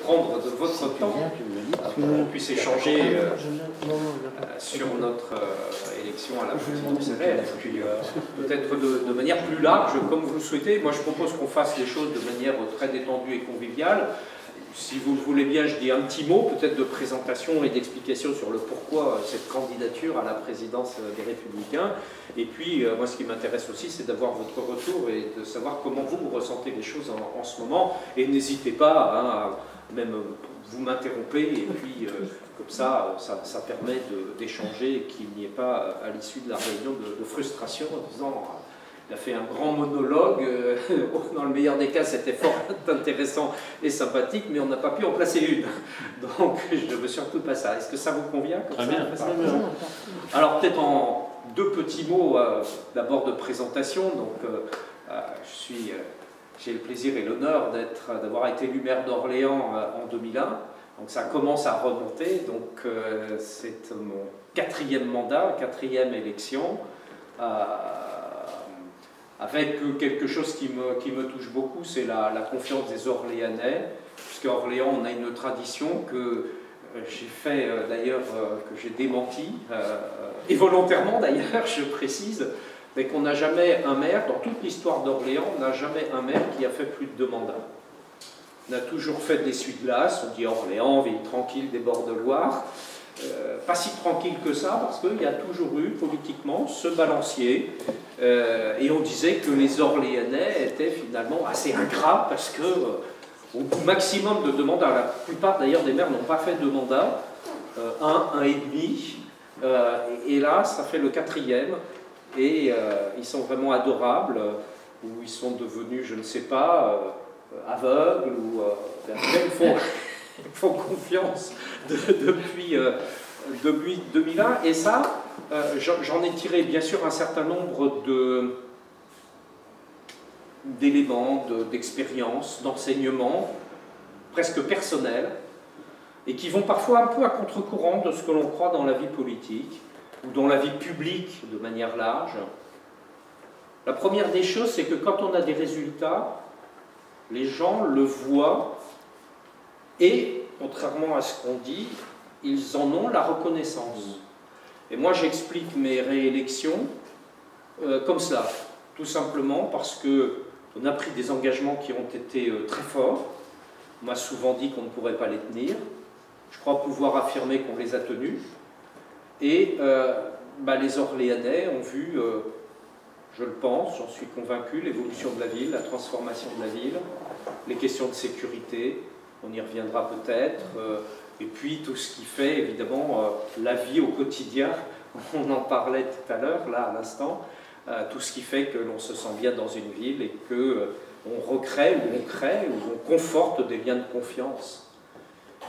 prendre de votre temps pour qu'on puisse échanger sur notre élection à la présidentielle, et puis peut-être de manière plus large, comme vous le souhaitez. Moi, je propose qu'on fasse les choses de manière très détendue et conviviale. Si vous le voulez bien, je dis un petit mot, peut-être de présentation et d'explication sur le pourquoi cette candidature à la présidence des Républicains. Et puis, moi, ce qui m'intéresse aussi, c'est d'avoir votre retour et de savoir comment vous ressentez les choses en ce moment. Et n'hésitez pas, hein, même vous m'interrompez, et puis comme ça permet d'échanger et qu'il n'y ait pas, à l'issue de la réunion, de frustration en disant... Il a fait un grand monologue, dans le meilleur des cas c'était fort intéressant et sympathique, mais on n'a pas pu en placer une. Donc je ne veux surtout pas ça. Est-ce que ça vous convient comme ça? Bien. Alors peut-être en deux petits mots, d'abord de présentation. Donc j'ai le plaisir et l'honneur d'avoir été élu maire d'Orléans en 2001. Donc ça commence à remonter, donc c'est mon 4e mandat, 4e élection. Avec quelque chose qui me touche beaucoup, c'est la confiance des Orléanais, puisqu'à Orléans, on a une tradition que j'ai fait d'ailleurs, que j'ai démenti, et volontairement d'ailleurs, je précise, mais qu'on n'a jamais un maire, dans toute l'histoire d'Orléans, on n'a jamais un maire qui a fait plus de 2 mandats. On a toujours fait de l'essuie-glace, on dit Orléans, ville tranquille des bords de Loire. Pas si tranquille que ça, parce qu'il y a toujours eu, politiquement, ce balancier. Et on disait que les Orléanais étaient finalement assez ingrats, parce que au maximum de 2 mandats, la plupart d'ailleurs des maires n'ont pas fait 2 mandats, un et demi, et là, ça fait le 4e, et ils sont vraiment adorables, ou ils sont devenus, je ne sais pas, aveugles, ou même font confiance depuis 2001. Et ça, j'en ai tiré bien sûr un certain nombre d'éléments, d'expériences, d'enseignements, presque personnels, et qui vont parfois un peu à contre-courant de ce que l'on croit dans la vie politique, ou dans la vie publique de manière large. La première des choses, c'est que quand on a des résultats, les gens le voient, et, contrairement à ce qu'on dit, ils en ont la reconnaissance. Et moi, j'explique mes réélections comme cela, tout simplement parce qu'on a pris des engagements qui ont été très forts. On m'a souvent dit qu'on ne pourrait pas les tenir. Je crois pouvoir affirmer qu'on les a tenus. Et les Orléanais ont vu, je le pense, j'en suis convaincu, l'évolution de la ville, la transformation de la ville, les questions de sécurité, on y reviendra peut-être, et puis tout ce qui fait évidemment la vie au quotidien, on en parlait tout à l'heure, là à l'instant, tout ce qui fait que l'on se sent bien dans une ville et qu'on recrée ou on crée ou on conforte des liens de confiance.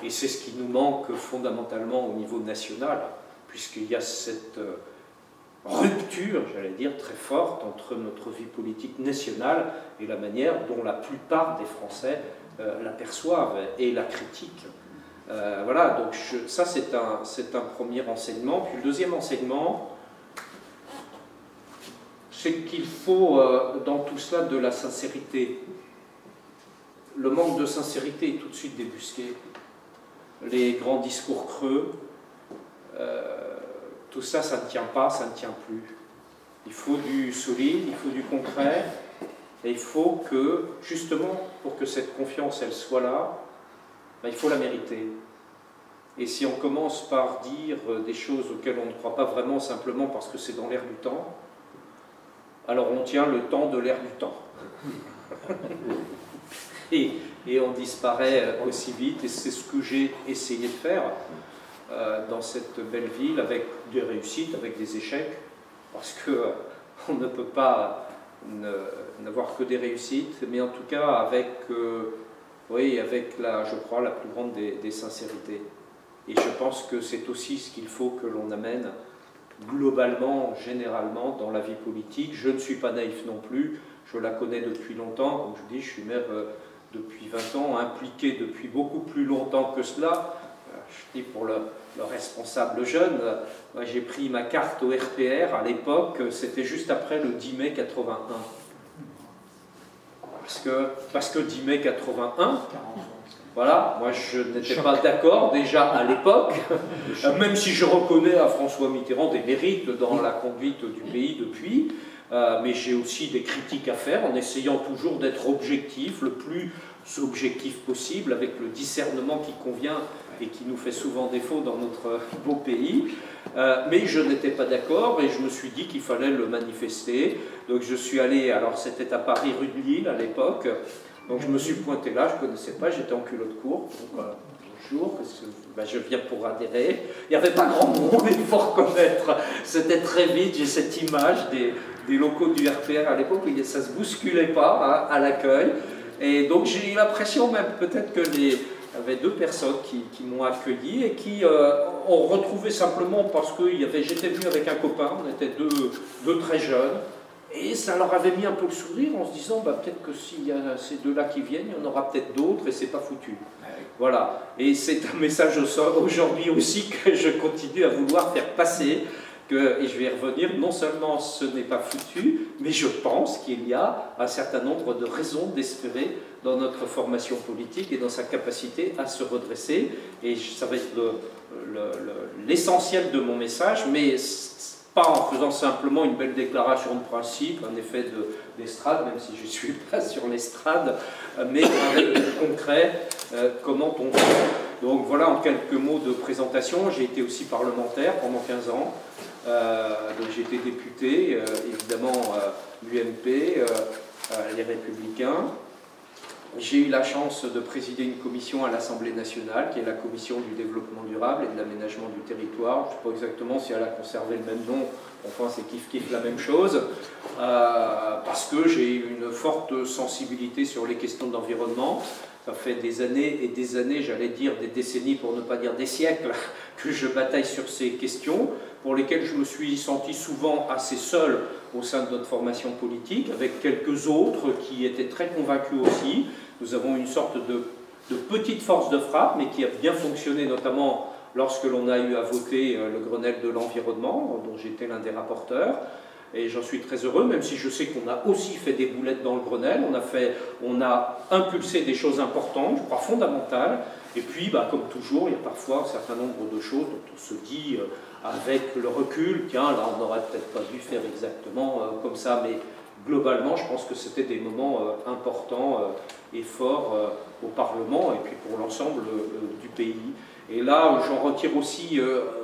Et c'est ce qui nous manque fondamentalement au niveau national, puisqu'il y a cette rupture, j'allais dire, très forte entre notre vie politique nationale et la manière dont la plupart des Français l'aperçoivent et la critiquent. Voilà, donc ça c'est un premier enseignement. Puis le deuxième enseignement, c'est qu'il faut dans tout cela de la sincérité. Le manque de sincérité est tout de suite débusqué. Les grands discours creux, tout ça, ça ne tient pas, ça ne tient plus. Il faut du solide, il faut du concret, et il faut que, justement, pour que cette confiance, elle soit là, il faut la mériter. Et si on commence par dire des choses auxquelles on ne croit pas vraiment, simplement parce que c'est dans l'air du temps, alors on tient le temps de l'air du temps. Et on disparaît aussi vite, et c'est ce que j'ai essayé de faire dans cette belle ville, avec des réussites, avec des échecs, parce qu'on ne peut pas n'avoir que des réussites, mais en tout cas avec, avec je crois, la plus grande des sincérités. Et je pense que c'est aussi ce qu'il faut que l'on amène globalement, généralement, dans la vie politique. Je ne suis pas naïf non plus, je la connais depuis longtemps, comme je dis, je suis maire depuis 20 ans, impliqué depuis beaucoup plus longtemps que cela. Je dis pour le responsable jeune, j'ai pris ma carte au RPR à l'époque, c'était juste après le 10 mai 81. Parce que 10 mai 81, Voilà, moi je n'étais pas d'accord déjà à l'époque, même si je reconnais à François Mitterrand des mérites dans la conduite du pays depuis, mais j'ai aussi des critiques à faire en essayant toujours d'être objectif, le plus objectif possible, avec le discernement qui convient et qui nous fait souvent défaut dans notre beau pays. Mais je n'étais pas d'accord et je me suis dit qu'il fallait le manifester. Donc je suis allé, alors c'était à Paris, rue de Lille à l'époque. Donc je me suis pointé là, je ne connaissais pas, j'étais en culotte courte. Donc, bonjour, je viens pour adhérer. Il n'y avait pas grand monde, il faut reconnaître. C'était très vite, j'ai cette image des locaux du RPR à l'époque, où ça ne se bousculait pas à l'accueil. Et donc j'ai eu l'impression même, peut-être que il y avait deux personnes qui m'ont accueilli et qui ont retrouvé simplement parce que j'étais venu avec un copain, on était deux très jeunes. Et ça leur avait mis un peu le sourire en se disant peut-être que s'il y a ces deux-là qui viennent, il y en aura peut-être d'autres et c'est pas foutu. Voilà. Et c'est un message aujourd'hui aussi que je continue à vouloir faire passer. Et je vais y revenir, non seulement ce n'est pas foutu, mais je pense qu'il y a un certain nombre de raisons d'espérer dans notre formation politique et dans sa capacité à se redresser. Et ça va être l'essentiel de mon message, mais pas en faisant simplement une belle déclaration de principe, un effet d'estrade, même si je ne suis pas sur l'estrade, mais avec du concret, comment on fait. Donc voilà en quelques mots de présentation. J'ai été aussi parlementaire pendant 15 ans. Donc j'ai été député, évidemment l'UMP, les Républicains. J'ai eu la chance de présider une commission à l'Assemblée nationale, qui est la commission du développement durable et de l'aménagement du territoire. Je ne sais pas exactement si elle a conservé le même nom, enfin c'est kiff-kiff la même chose, parce que j'ai une forte sensibilité sur les questions d'environnement. Ça fait des années et des années, j'allais dire des décennies pour ne pas dire des siècles, que je bataille sur ces questions, pour lesquelles je me suis senti souvent assez seul au sein de notre formation politique, avec quelques autres qui étaient très convaincus aussi. Nous avons une sorte de petite force de frappe, mais qui a bien fonctionné, notamment lorsque l'on a eu à voter le Grenelle de l'environnement, dont j'étais l'un des rapporteurs. Et j'en suis très heureux, même si je sais qu'on a aussi fait des boulettes dans le Grenelle. On a impulsé des choses importantes, je crois fondamentales. Et puis, comme toujours, il y a parfois un certain nombre de choses dont on se dit, avec le recul, tiens, là, on n'aurait peut-être pas dû faire exactement comme ça. Mais globalement, je pense que c'était des moments importants et forts au Parlement et puis pour l'ensemble du pays. Et là, j'en retire aussi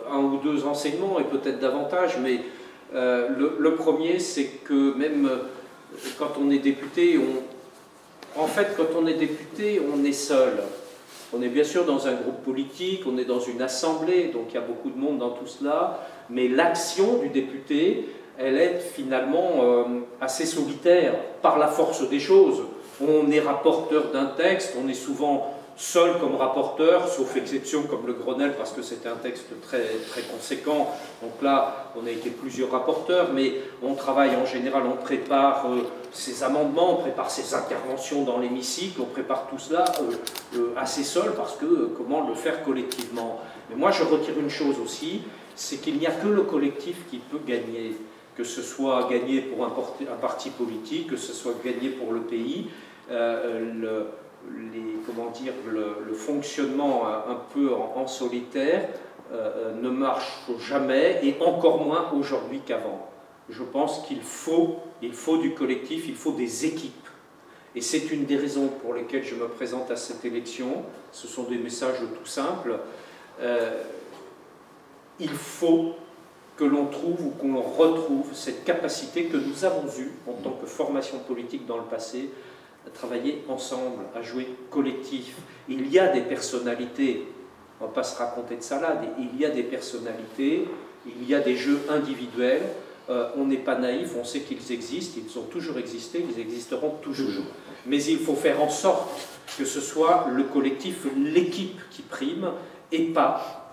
un ou deux enseignements, et peut-être davantage, mais le premier, c'est que même quand on est député, en fait, quand on est député, on est seul. On est bien sûr dans un groupe politique, on est dans une assemblée, donc il y a beaucoup de monde dans tout cela, mais l'action du député, elle est finalement assez solitaire, par la force des choses. On est rapporteur d'un texte, on est souvent seul comme rapporteur, sauf exception comme le Grenelle, parce que c'était un texte très, très conséquent. Donc là, on a été plusieurs rapporteurs, mais on travaille en général, on prépare ses amendements, on prépare ses interventions dans l'hémicycle, on prépare tout cela assez seul, parce que comment le faire collectivement? Mais moi, je retire une chose aussi, c'est qu'il n'y a que le collectif qui peut gagner, que ce soit gagné pour un parti politique, que ce soit gagné pour le pays. Le fonctionnement un peu en solitaire ne marche jamais, et encore moins aujourd'hui qu'avant. Je pense qu'il faut du collectif, il faut des équipes. Et c'est une des raisons pour lesquelles je me présente à cette élection. Ce sont des messages tout simples. Il faut que l'on trouve ou qu'on retrouve cette capacité que nous avons eue en tant que formation politique dans le passé, à travailler ensemble, à jouer collectif. Il y a des personnalités, on ne va pas se raconter de salade, il y a des personnalités, il y a des jeux individuels, on n'est pas naïf, on sait qu'ils existent, ils ont toujours existé, ils existeront toujours. Mais il faut faire en sorte que ce soit le collectif, l'équipe qui prime, et pas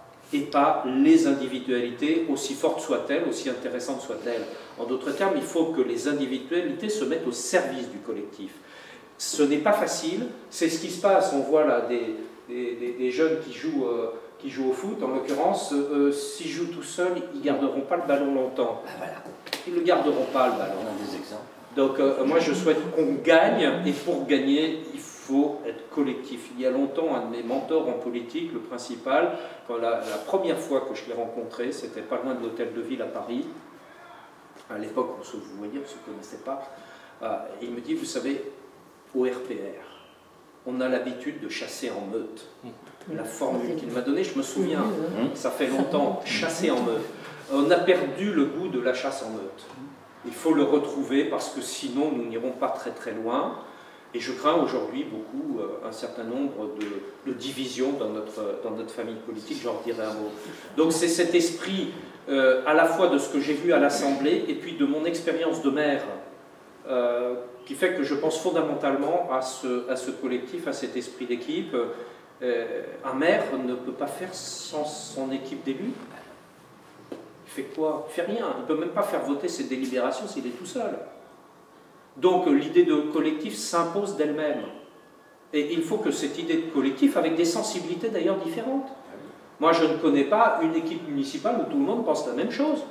les individualités, aussi fortes soient-elles, aussi intéressantes soient-elles. En d'autres termes, il faut que les individualités se mettent au service du collectif. Ce n'est pas facile, c'est ce qui se passe, on voit là des jeunes qui jouent au foot, en l'occurrence, s'ils jouent tout seuls, ils ne garderont pas le ballon longtemps. Ils ne le garderont pas, le ballon. On a des exemples. Donc moi je souhaite qu'on gagne, et pour gagner, il faut être collectif. Il y a longtemps, un de mes mentors en politique, le principal, quand la première fois que je l'ai rencontré, c'était pas loin de l'hôtel de ville à Paris. À l'époque, vous voyez, on ne se connaissait pas. Et il me dit, vous savez, au RPR, on a l'habitude de chasser en meute. La formule qu'il m'a donnée, je me souviens, ça fait longtemps, chasser en meute. On a perdu le goût de la chasse en meute. Il faut le retrouver parce que sinon nous n'irons pas très très loin. Et je crains aujourd'hui beaucoup un certain nombre de divisions dans notre famille politique, j'en dirai un mot. Donc c'est cet esprit à la fois de ce que j'ai vu à l'Assemblée et puis de mon expérience de maire qui fait que je pense fondamentalement à ce collectif, à cet esprit d'équipe. Un maire ne peut pas faire sans son équipe d'élus. Il fait quoi? Il fait rien. Il ne peut même pas faire voter ses délibérations s'il est tout seul. Donc l'idée de collectif s'impose d'elle-même. Et il faut que cette idée de collectif, avec des sensibilités d'ailleurs différentes. Moi je ne connais pas une équipe municipale où tout le monde pense la même chose.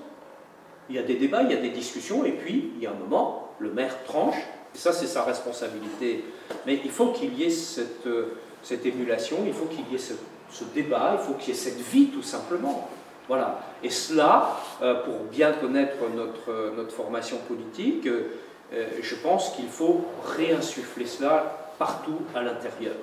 Il y a des débats, il y a des discussions, et puis il y a un moment, le maire tranche, et ça c'est sa responsabilité. Mais il faut qu'il y ait cette émulation, il faut qu'il y ait ce débat, il faut qu'il y ait cette vie tout simplement. Voilà. Et cela, pour bien connaître notre formation politique, je pense qu'il faut réinsuffler cela partout à l'intérieur.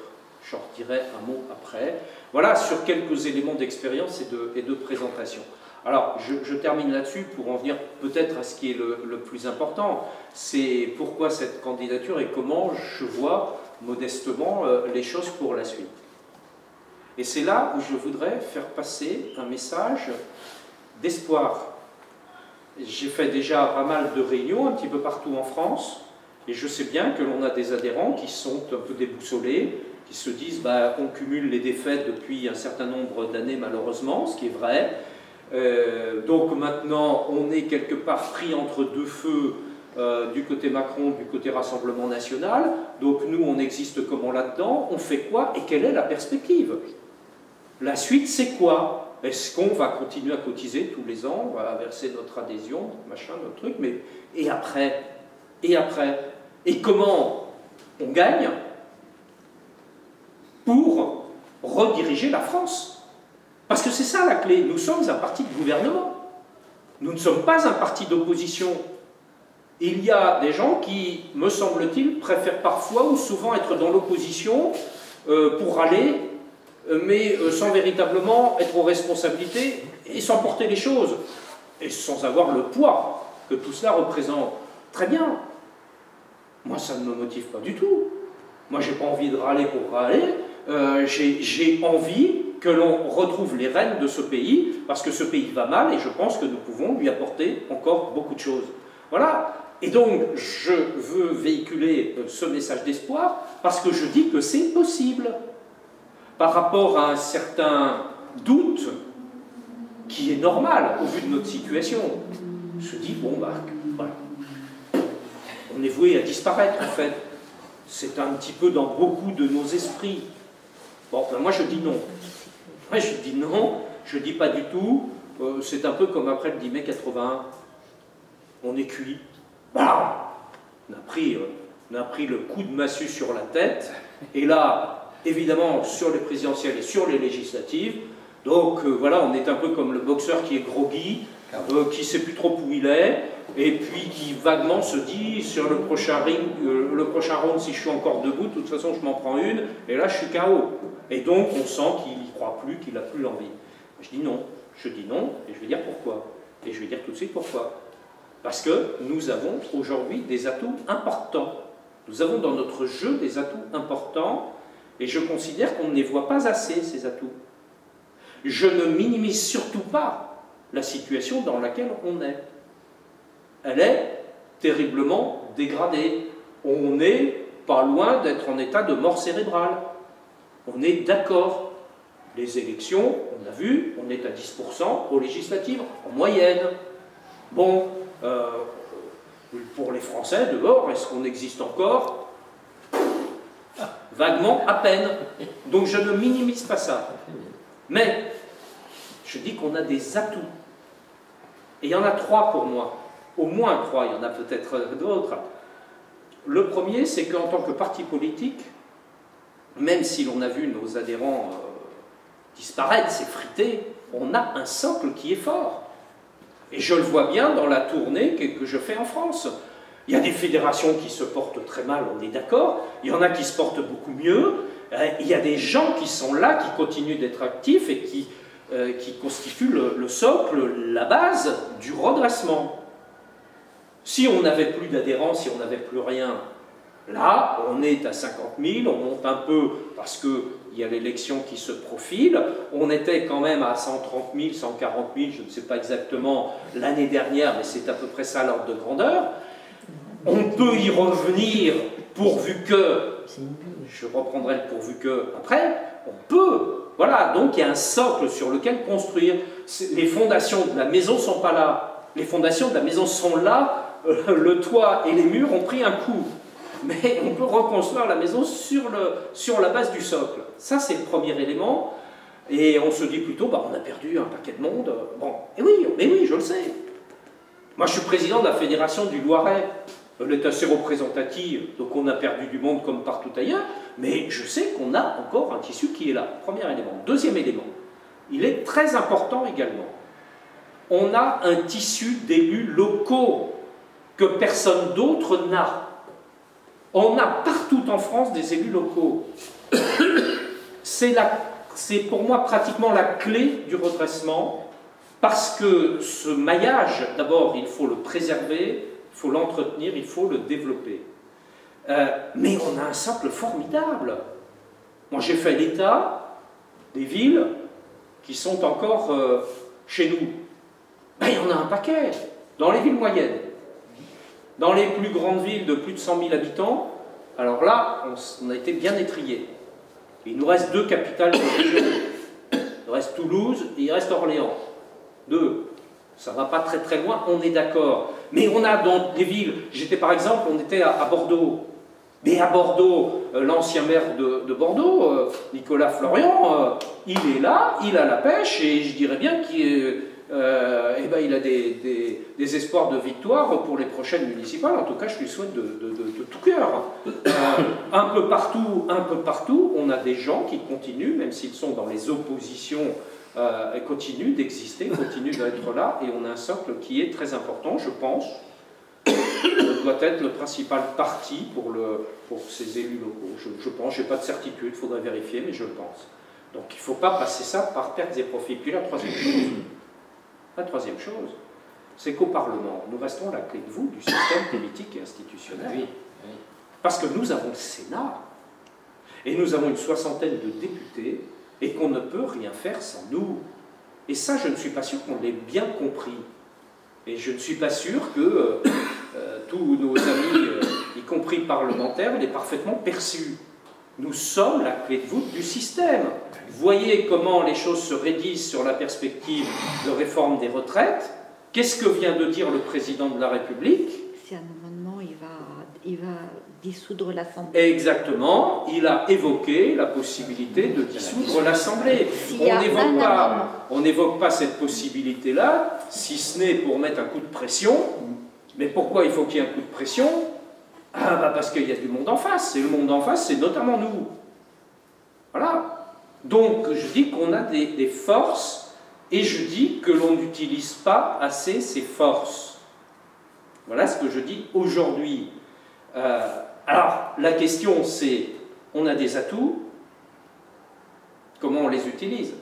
J'en dirai un mot après. Voilà sur quelques éléments d'expérience et de présentation. Alors, je termine là-dessus pour en venir peut-être à ce qui est le plus important. C'est pourquoi cette candidature et comment je vois modestement les choses pour la suite. Et c'est là où je voudrais faire passer un message d'espoir. J'ai fait déjà pas mal de réunions un petit peu partout en France, et je sais bien que l'on a des adhérents qui sont un peu déboussolés, qui se disent bah, on cumule les défaites depuis un certain nombre d'années malheureusement, ce qui est vrai. Donc maintenant on est quelque part pris entre deux feux du côté Macron, du côté Rassemblement National. Donc nous on existe comment là-dedans? On fait quoi? Et quelle est la perspective? La suite c'est quoi? Est-ce qu'on va continuer à cotiser tous les ans, on va verser notre adhésion, machin, notre truc, mais et après? Et après? Et comment on gagne pour rediriger la France? Parce que c'est ça la clé, nous sommes un parti de gouvernement. Nous ne sommes pas un parti d'opposition. Il y a des gens qui, me semble-t-il, préfèrent parfois ou souvent être dans l'opposition pour râler, mais sans véritablement être aux responsabilités et sans porter les choses, et sans avoir le poids que tout cela représente. Très bien. Moi, ça ne me motive pas du tout. Moi, je n'ai pas envie de râler pour râler. J'ai envie que l'on retrouve les rênes de ce pays, parce que ce pays va mal, et je pense que nous pouvons lui apporter encore beaucoup de choses. Voilà. Et donc, je veux véhiculer ce message d'espoir, parce que je dis que c'est possible. Par rapport à un certain doute qui est normal au vu de notre situation, se dit, bon, bah, voilà. On est voué à disparaître, en fait. C'est un petit peu dans beaucoup de nos esprits. Bon, ben moi, je dis non. Moi, je dis non, je dis pas du tout. C'est un peu comme après le 10 mai 81. On est cuit. Bah, on a pris le coup de massue sur la tête, et là, évidemment, sur les présidentielles et sur les législatives. Donc voilà, on est un peu comme le boxeur qui est groggy, qui ne sait plus trop où il est, et puis qui vaguement se dit sur le prochain ring, le prochain round, si je suis encore debout, de toute façon je m'en prends une, et là je suis KO. Et donc on sent qu'il n'y croit plus, qu'il n'a plus l'envie. Je dis non, et je vais dire pourquoi. Et je vais dire tout de suite pourquoi. Parce que nous avons aujourd'hui des atouts importants. Nous avons dans notre jeu des atouts importants, et je considère qu'on ne les voit pas assez, ces atouts. Je ne minimise surtout pas la situation dans laquelle on est. Elle est terriblement dégradée. On n'est pas loin d'être en état de mort cérébrale. On est d'accord. Les élections, on a vu, on est à 10% aux législatives, en moyenne. Bon, pour les Français, dehors, est-ce qu'on existe encore? Vaguement, à peine. Donc je ne minimise pas ça. Mais, je dis qu'on a des atouts. Et il y en a 3 pour moi. Au moins 3, il y en a peut-être d'autres. Le premier, c'est qu'en tant que parti politique, même si l'on a vu nos adhérents disparaître, s'effriter, on a un socle qui est fort. Et je le vois bien dans la tournée que je fais en France. Il y a des fédérations qui se portent très mal, on est d'accord. Il y en a qui se portent beaucoup mieux. Il y a des gens qui sont là, qui continuent d'être actifs et qui constituent le socle, la base du redressement. Si on n'avait plus d'adhérents, si on n'avait plus rien, là, on est à 50 000, on monte un peu parce qu'il y a l'élection qui se profile. On était quand même à 130 000, 140 000, je ne sais pas exactement l'année dernière, mais c'est à peu près ça l'ordre de grandeur. On peut y revenir pourvu que, je reprendrai le pourvu que après, on peut. Voilà, donc il y a un socle sur lequel construire. Les fondations de la maison ne sont pas là. Les fondations de la maison sont là, le toit et les murs ont pris un coup. Mais on peut reconstruire la maison sur la base du socle. Ça, c'est le premier élément. Et on se dit plutôt, bah, on a perdu un paquet de monde. Bon, et oui, mais oui, je le sais. Moi, je suis président de la Fédération du Loiret. Elle est assez représentative, donc on a perdu du monde comme partout ailleurs. Mais je sais qu'on a encore un tissu qui est là. Premier élément. Deuxième élément, il est très important également. On a un tissu d'élus locaux que personne d'autre n'a. On a partout en France des élus locaux. C'est pour moi pratiquement la clé du redressement, parce que ce maillage, d'abord, il faut le préserver, il faut l'entretenir, il faut le développer. Mais on a un socle formidable. Moi, j'ai fait l'état des villes qui sont encore chez nous. Ben, il y en a un paquet, dans les villes moyennes. Dans les plus grandes villes de plus de 100 000 habitants, alors là, on a été bien étriés. Il nous reste 2 capitales de région. Il reste Toulouse et il reste Orléans. 2. Ça ne va pas très très loin, on est d'accord. Mais on a dans des villes, j'étais par exemple, on était à Bordeaux. Mais à Bordeaux, l'ancien maire de Bordeaux, Nicolas Florian, il est là, il a la pêche, et je dirais bien qu'il il a des espoirs de victoire pour les prochaines municipales. En tout cas, je lui souhaite de tout cœur. Un peu partout, on a des gens qui continuent, même s'ils sont dans les oppositions, continuent d'exister, continuent d'être là, et on a un socle qui est très important, je pense, doit être le principal parti pour ces élus locaux. Je pense, je n'ai pas de certitude, il faudrait vérifier, mais je le pense. Donc il ne faut pas passer ça par pertes et profits. Puis la troisième chose, c'est qu'au Parlement, nous restons la clé de voûte du système politique et institutionnel. Oui. Parce que nous avons le Sénat, et nous avons une 60aine de députés, et qu'on ne peut rien faire sans nous. Et ça, je ne suis pas sûr qu'on l'ait bien compris. Et je ne suis pas sûr que tous nos amis, y compris parlementaires, l'aient parfaitement perçu. Nous sommes la clé de voûte du système. Voyez comment les choses se raidissent sur la perspective de réforme des retraites. Qu'est-ce que vient de dire le président de la République? C'est un amendement, il va dissoudre l'Assemblée. Exactement, il a évoqué la possibilité de dissoudre l'Assemblée. On n'évoque pas cette possibilité-là, si ce n'est pour mettre un coup de pression. Mais pourquoi il faut qu'il y ait un coup de pression? Ah, bah parce qu'il y a du monde en face, et le monde en face, c'est notamment nous. Voilà. Donc, je dis qu'on a des forces, et je dis que l'on n'utilise pas assez ces forces. Voilà ce que je dis aujourd'hui. Alors, la question, c'est, on a des atouts, comment on les utilise?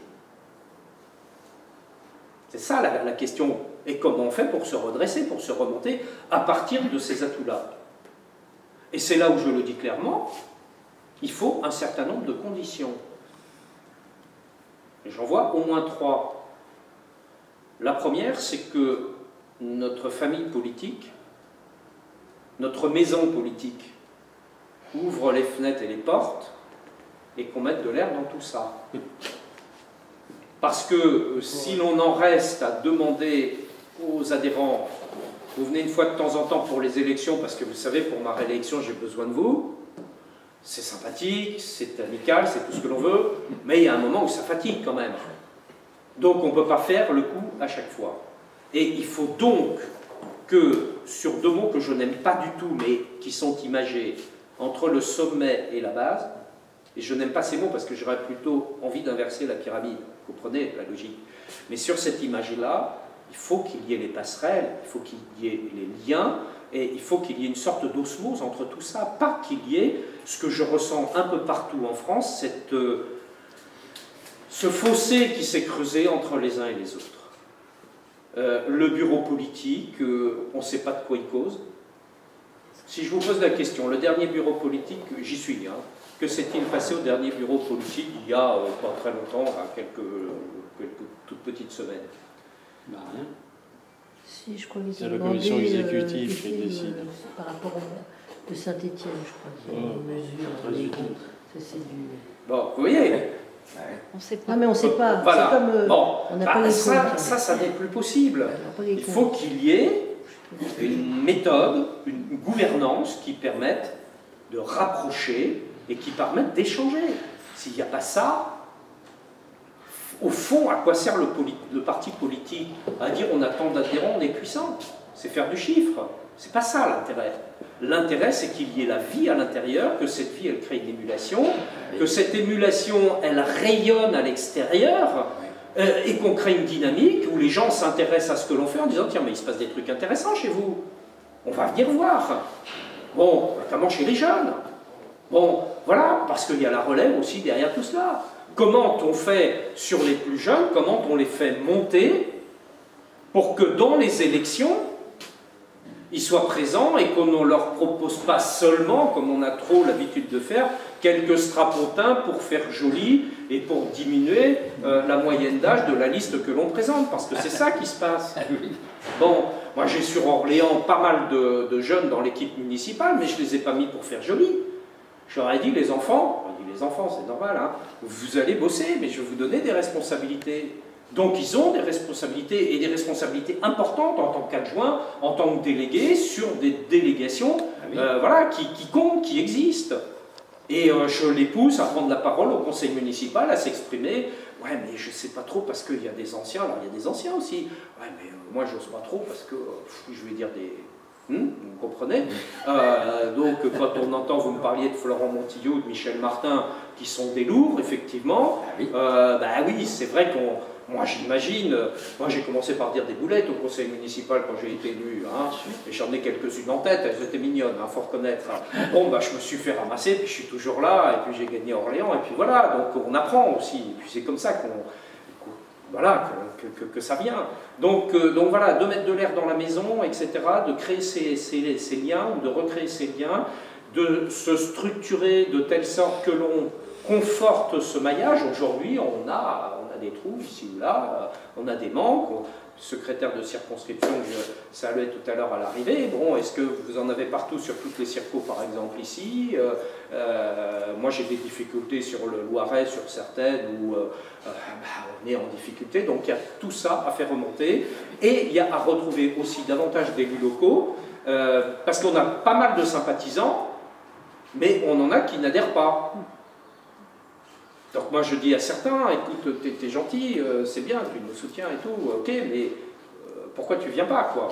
C'est ça la question. Et comment on fait pour se redresser, pour se remonter à partir de ces atouts-là? Et c'est là où je le dis clairement, il faut un certain nombre de conditions. Et j'en vois au moins 3. La première, c'est que notre famille politique, notre maison politique, ouvre les fenêtres et les portes et qu'on mette de l'air dans tout ça. Parce que si l'on en reste à demander aux adhérents, vous venez une fois de temps en temps pour les élections, parce que vous savez, pour ma réélection, j'ai besoin de vous, c'est sympathique, c'est amical, c'est tout ce que l'on veut, mais il y a un moment où ça fatigue quand même. Donc on ne peut pas faire le coup à chaque fois. Et il faut donc que, sur 2 mots que je n'aime pas du tout, mais qui sont imagés, entre le sommet et la base, Et je n'aime pas ces mots parce que j'aurais plutôt envie d'inverser la pyramide. Vous comprenez la logique. Mais sur cette image-là, il faut qu'il y ait les passerelles, il faut qu'il y ait les liens, et il faut qu'il y ait une sorte d'osmose entre tout ça. Pas qu'il y ait ce que je ressens un peu partout en France, ce fossé qui s'est creusé entre les uns et les autres. Le bureau politique, on ne sait pas de quoi il cause. Si je vous pose la question, le dernier bureau politique, j'y suis, hein, que s'est-il passé au dernier bureau politique il y a pas très longtemps, quelques toutes petites semaines? Bah, rien. Si, je crois qu'ils C'est la commission exécutive qui décide. Par rapport de Saint-Étienne, je crois, Oh, mesure. très utile. C'est du... Bon, vous voyez. On ne sait pas. Ah, mais on ne sait pas. Voilà. C'est comme, bon, on n'a pas les ça n'est plus possible. Il faut qu'il y ait une méthode, une gouvernance qui permette de rapprocher et qui permette d'échanger. S'il n'y a pas ça, au fond, à quoi sert le parti politique? À dire on a tant d'adhérents, on est puissant. C'est faire du chiffre. C'est pas ça l'intérêt. L'intérêt, c'est qu'il y ait la vie à l'intérieur, que cette vie, elle crée une émulation, que cette émulation, elle rayonne à l'extérieur, et qu'on crée une dynamique où les gens s'intéressent à ce que l'on fait en disant « Tiens, mais il se passe des trucs intéressants chez vous. On va venir voir. » Bon, notamment chez les jeunes. Bon, voilà, parce qu'il y a la relève aussi derrière tout cela. Comment on fait sur les plus jeunes, comment on les fait monter pour que dans les élections, ils soient présents et qu'on ne leur propose pas seulement, comme on a trop l'habitude de faire, quelques strapontins pour faire joli et pour diminuer la moyenne d'âge de la liste que l'on présente, parce que c'est ça qui se passe. Bon, moi j'ai sur Orléans pas mal de jeunes dans l'équipe municipale, mais je ne les ai pas mis pour faire joli. Je leur ai dit, les enfants, c'est normal, hein, vous allez bosser, mais je vais vous donner des responsabilités. Donc ils ont des responsabilités, et des responsabilités importantes en tant qu'adjoints, en tant que délégués, sur des délégations voilà, qui comptent, qui existent. Et je les pousse à prendre la parole au conseil municipal, à s'exprimer. Ouais, mais je ne sais pas trop parce qu'il y a des anciens, alors il y a des anciens aussi. Ouais, mais moi j'ose pas trop parce que je vais dire des... vous comprenez? Donc quand on entend, vous me parliez de Florent Montillot, de Michel Martin, qui sont des lourds, effectivement, oui, c'est vrai qu'on... Moi j'imagine, moi j'ai commencé par dire des boulettes au conseil municipal quand j'ai été élu, hein, et j'en ai quelques-unes en tête, elles étaient mignonnes, il faut reconnaître. Bon, je me suis fait ramasser, puis je suis toujours là, et puis j'ai gagné Orléans, et puis voilà, donc on apprend aussi, et puis c'est comme ça que ça vient. Donc voilà, de mettre de l'air dans la maison, etc., de créer ces liens, ou de recréer ces liens, de se structurer de telle sorte que l'on conforte ce maillage. Aujourd'hui, on a des trous ici ou là, on a des manques. Secrétaire de circonscription, je saluais tout à l'heure à l'arrivée. Bon, est-ce que vous en avez partout sur toutes les circos, par exemple, ici? Moi, j'ai des difficultés sur le Loiret, sur certaines où on est en difficulté. Donc, il y a tout ça à faire remonter. Et il y a à retrouver aussi davantage d'élus locaux, parce qu'on a pas mal de sympathisants, mais on en a qui n'adhèrent pas. Donc moi je dis à certains, écoute, t'es gentil, c'est bien, tu nous soutiens et tout, ok, mais pourquoi tu viens pas, quoi?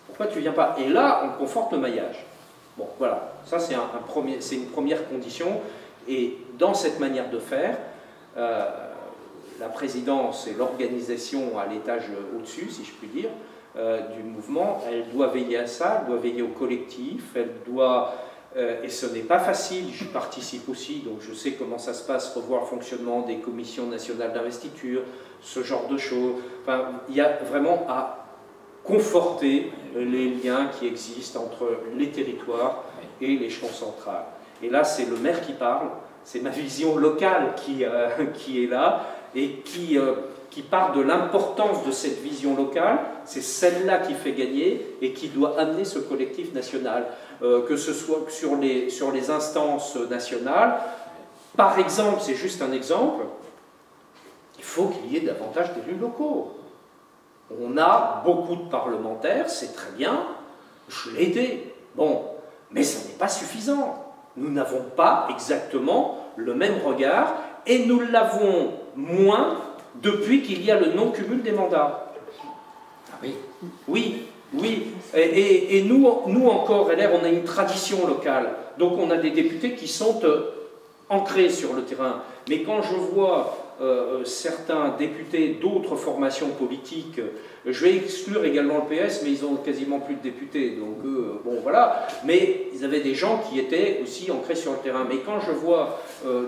Pourquoi tu viens pas? Et là, on conforte le maillage. Bon, voilà, ça c'est une première condition, et dans cette manière de faire, la présidence et l'organisation à l'étage au-dessus, si je puis dire, du mouvement, elle doit veiller à ça, elle doit veiller au collectif, elle doit... et ce n'est pas facile, j'y participe aussi, donc je sais comment ça se passe, revoir le fonctionnement des commissions nationales d'investiture, ce genre de choses. Enfin, il y a vraiment à conforter les liens qui existent entre les territoires et l'échelon central. Et là, c'est le maire qui parle, c'est ma vision locale qui est là, et qui part de l'importance de cette vision locale, c'est celle-là qui fait gagner et qui doit amener ce collectif national, que ce soit sur les instances nationales. Par exemple, c'est juste un exemple, il faut qu'il y ait davantage d'élus locaux. On a beaucoup de parlementaires, c'est très bien, je l'ai été, bon, mais ça n'est pas suffisant. Nous n'avons pas exactement le même regard, et nous l'avons moins depuis qu'il y a le non-cumul des mandats. Ah oui. Oui, oui. Et nous encore, LR, on a une tradition locale. Donc on a des députés qui sont ancré sur le terrain. Mais quand je vois certains députés d'autres formations politiques, je vais exclure également le PS, mais ils ont quasiment plus de députés, donc bon voilà, mais ils avaient des gens qui étaient aussi ancrés sur le terrain. Mais quand je vois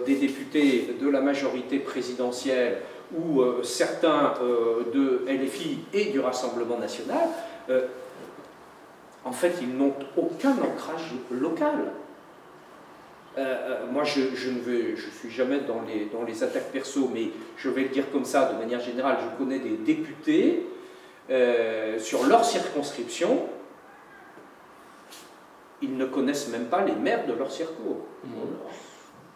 des députés de la majorité présidentielle ou certains de LFI et du Rassemblement national, en fait, ils n'ont aucun ancrage local. Moi, je ne suis jamais dans les attaques perso, mais je vais le dire comme ça, de manière générale, je connais des députés sur leur circonscription, ils ne connaissent même pas les maires de leur circo.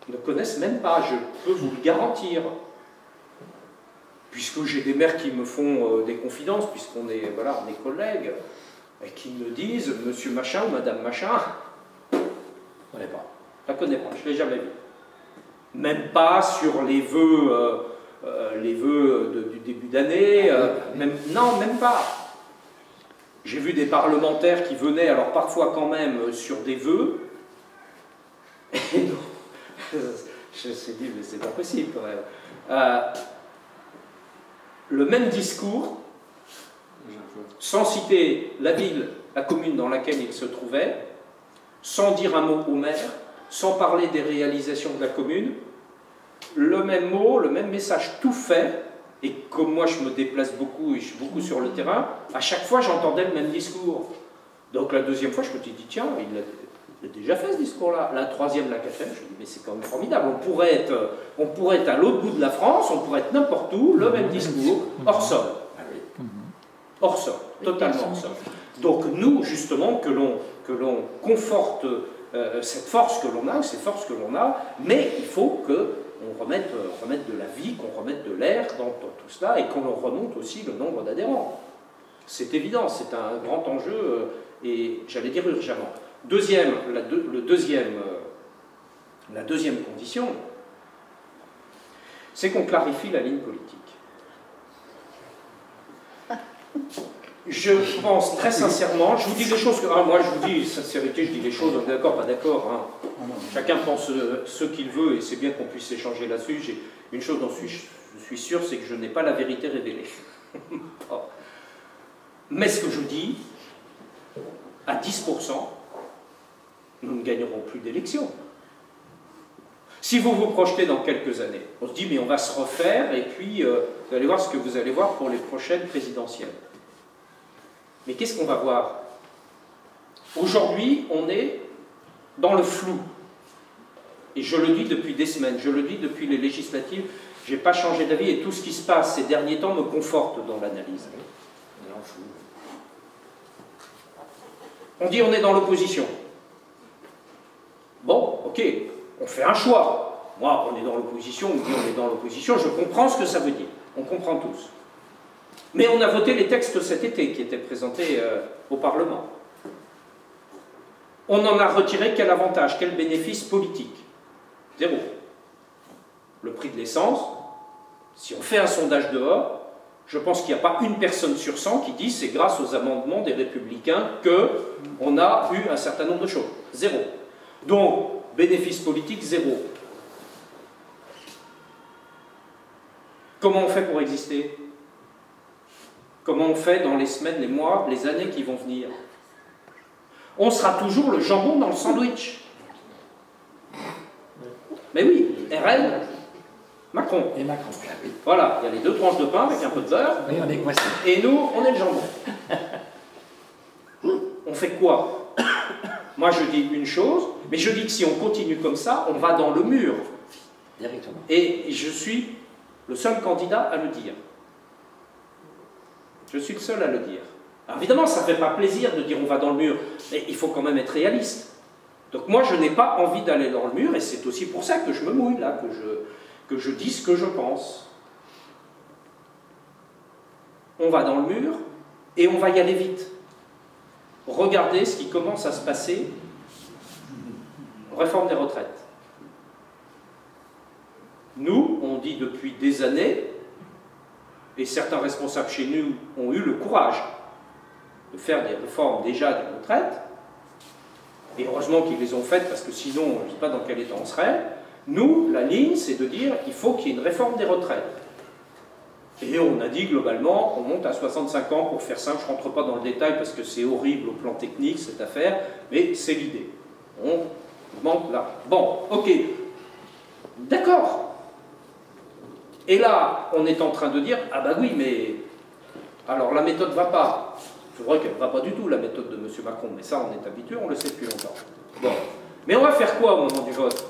Ils ne connaissent même pas, je peux vous le garantir. Puisque j'ai des maires qui me font des confidences, puisqu'on est, voilà, on est collègues, et qui me disent, monsieur machin ou madame machin, je ne connais pas. Je ne la connais pas, je ne l'ai jamais vu. Même pas sur les vœux du début d'année, non, même pas. J'ai vu des parlementaires qui venaient, alors parfois quand même, sur des vœux, et non, je me suis dit, mais c'est pas possible quand même. Le même discours, sans citer la ville, la commune dans laquelle il se trouvait, sans dire un mot au maire, sans parler des réalisations de la commune, le même mot, le même message tout fait, et comme moi je me déplace beaucoup et je suis beaucoup sur le terrain, à chaque fois j'entendais le même discours. Donc la deuxième fois je me suis dit, tiens, il a déjà fait ce discours-là. La troisième, la quatrième, je me dis, mais c'est quand même formidable, on pourrait être à l'autre bout de la France, on pourrait être n'importe où, le même discours, hors sol. Hors sol, totalement hors sol. Donc nous, justement, que l'on conforte cette force que l'on a, ces forces que l'on a, mais il faut qu'on remette de la vie, qu'on remette de l'air dans tout cela, et qu'on remonte aussi le nombre d'adhérents. C'est évident, c'est un grand enjeu, et j'allais dire urgemment. La deuxième condition, c'est qu'on clarifie la ligne politique. Je pense très sincèrement, je vous dis des choses que... moi je vous dis, sincérité, je dis les choses, d'accord, pas d'accord. Hein. Chacun pense ce qu'il veut et c'est bien qu'on puisse échanger là-dessus. Une chose dont je suis sûr, c'est que je n'ai pas la vérité révélée. Mais ce que je dis, à 10%, nous ne gagnerons plus d'élections. Si vous vous projetez dans quelques années, on se dit mais on va se refaire et puis vous allez voir ce que vous allez voir pour les prochaines présidentielles. Mais qu'est-ce qu'on va voir? Aujourd'hui, on est dans le flou. Et je le dis depuis des semaines, je le dis depuis les législatives, je n'ai pas changé d'avis et tout ce qui se passe ces derniers temps me conforte dans l'analyse. On dit on est dans l'opposition. Bon, ok, on fait un choix. Moi, on est dans l'opposition, on dit on est dans l'opposition, je comprends ce que ça veut dire. On comprend tous. Mais on a voté les textes cet été qui étaient présentés au Parlement. On en a retiré quel avantage, quel bénéfice politique? Zéro. Le prix de l'essence, si on fait un sondage dehors, je pense qu'il n'y a pas une personne sur 100 qui dit c'est grâce aux amendements des Républicains qu'on a eu un certain nombre de choses. Zéro. Donc, bénéfice politique, zéro. Comment on fait pour exister? Comment on fait dans les semaines, les mois, les années qui vont venir? On sera toujours le jambon dans le sandwich. Mais oui, RN, Macron. Et Macron. Voilà, il y a les deux tranches de pain avec un peu de beurre. Oui, on est coincé. Et nous, on est le jambon. On fait quoi? Moi, je dis une chose, mais je dis que si on continue comme ça, on va dans le mur. Directement. Et je suis le seul candidat à le dire. Je suis le seul à le dire. Alors évidemment, ça ne fait pas plaisir de dire on va dans le mur, mais il faut quand même être réaliste. Donc moi, je n'ai pas envie d'aller dans le mur, et c'est aussi pour ça que je me mouille là, que je dis ce que je pense. On va dans le mur, et on va y aller vite. Regardez ce qui commence à se passer. Réforme des retraites. Nous, on dit depuis des années, et certains responsables chez nous ont eu le courage de faire des réformes déjà des retraites, et heureusement qu'ils les ont faites, parce que sinon, je ne sais pas dans quel état on serait, Nous, la ligne, c'est de dire qu'il faut qu'il y ait une réforme des retraites. Et on a dit globalement, on monte à 65 ans pour faire simple, je ne rentre pas dans le détail parce que c'est horrible au plan technique cette affaire, mais c'est l'idée. On monte là. Bon, ok. D'accord. Et là, on est en train de dire, ah bah oui, mais alors la méthode ne va pas. C'est vrai qu'elle ne va pas du tout, la méthode de M. Macron, mais ça, on est habitué, on le sait depuis longtemps. Bon. Mais on va faire quoi au moment du vote?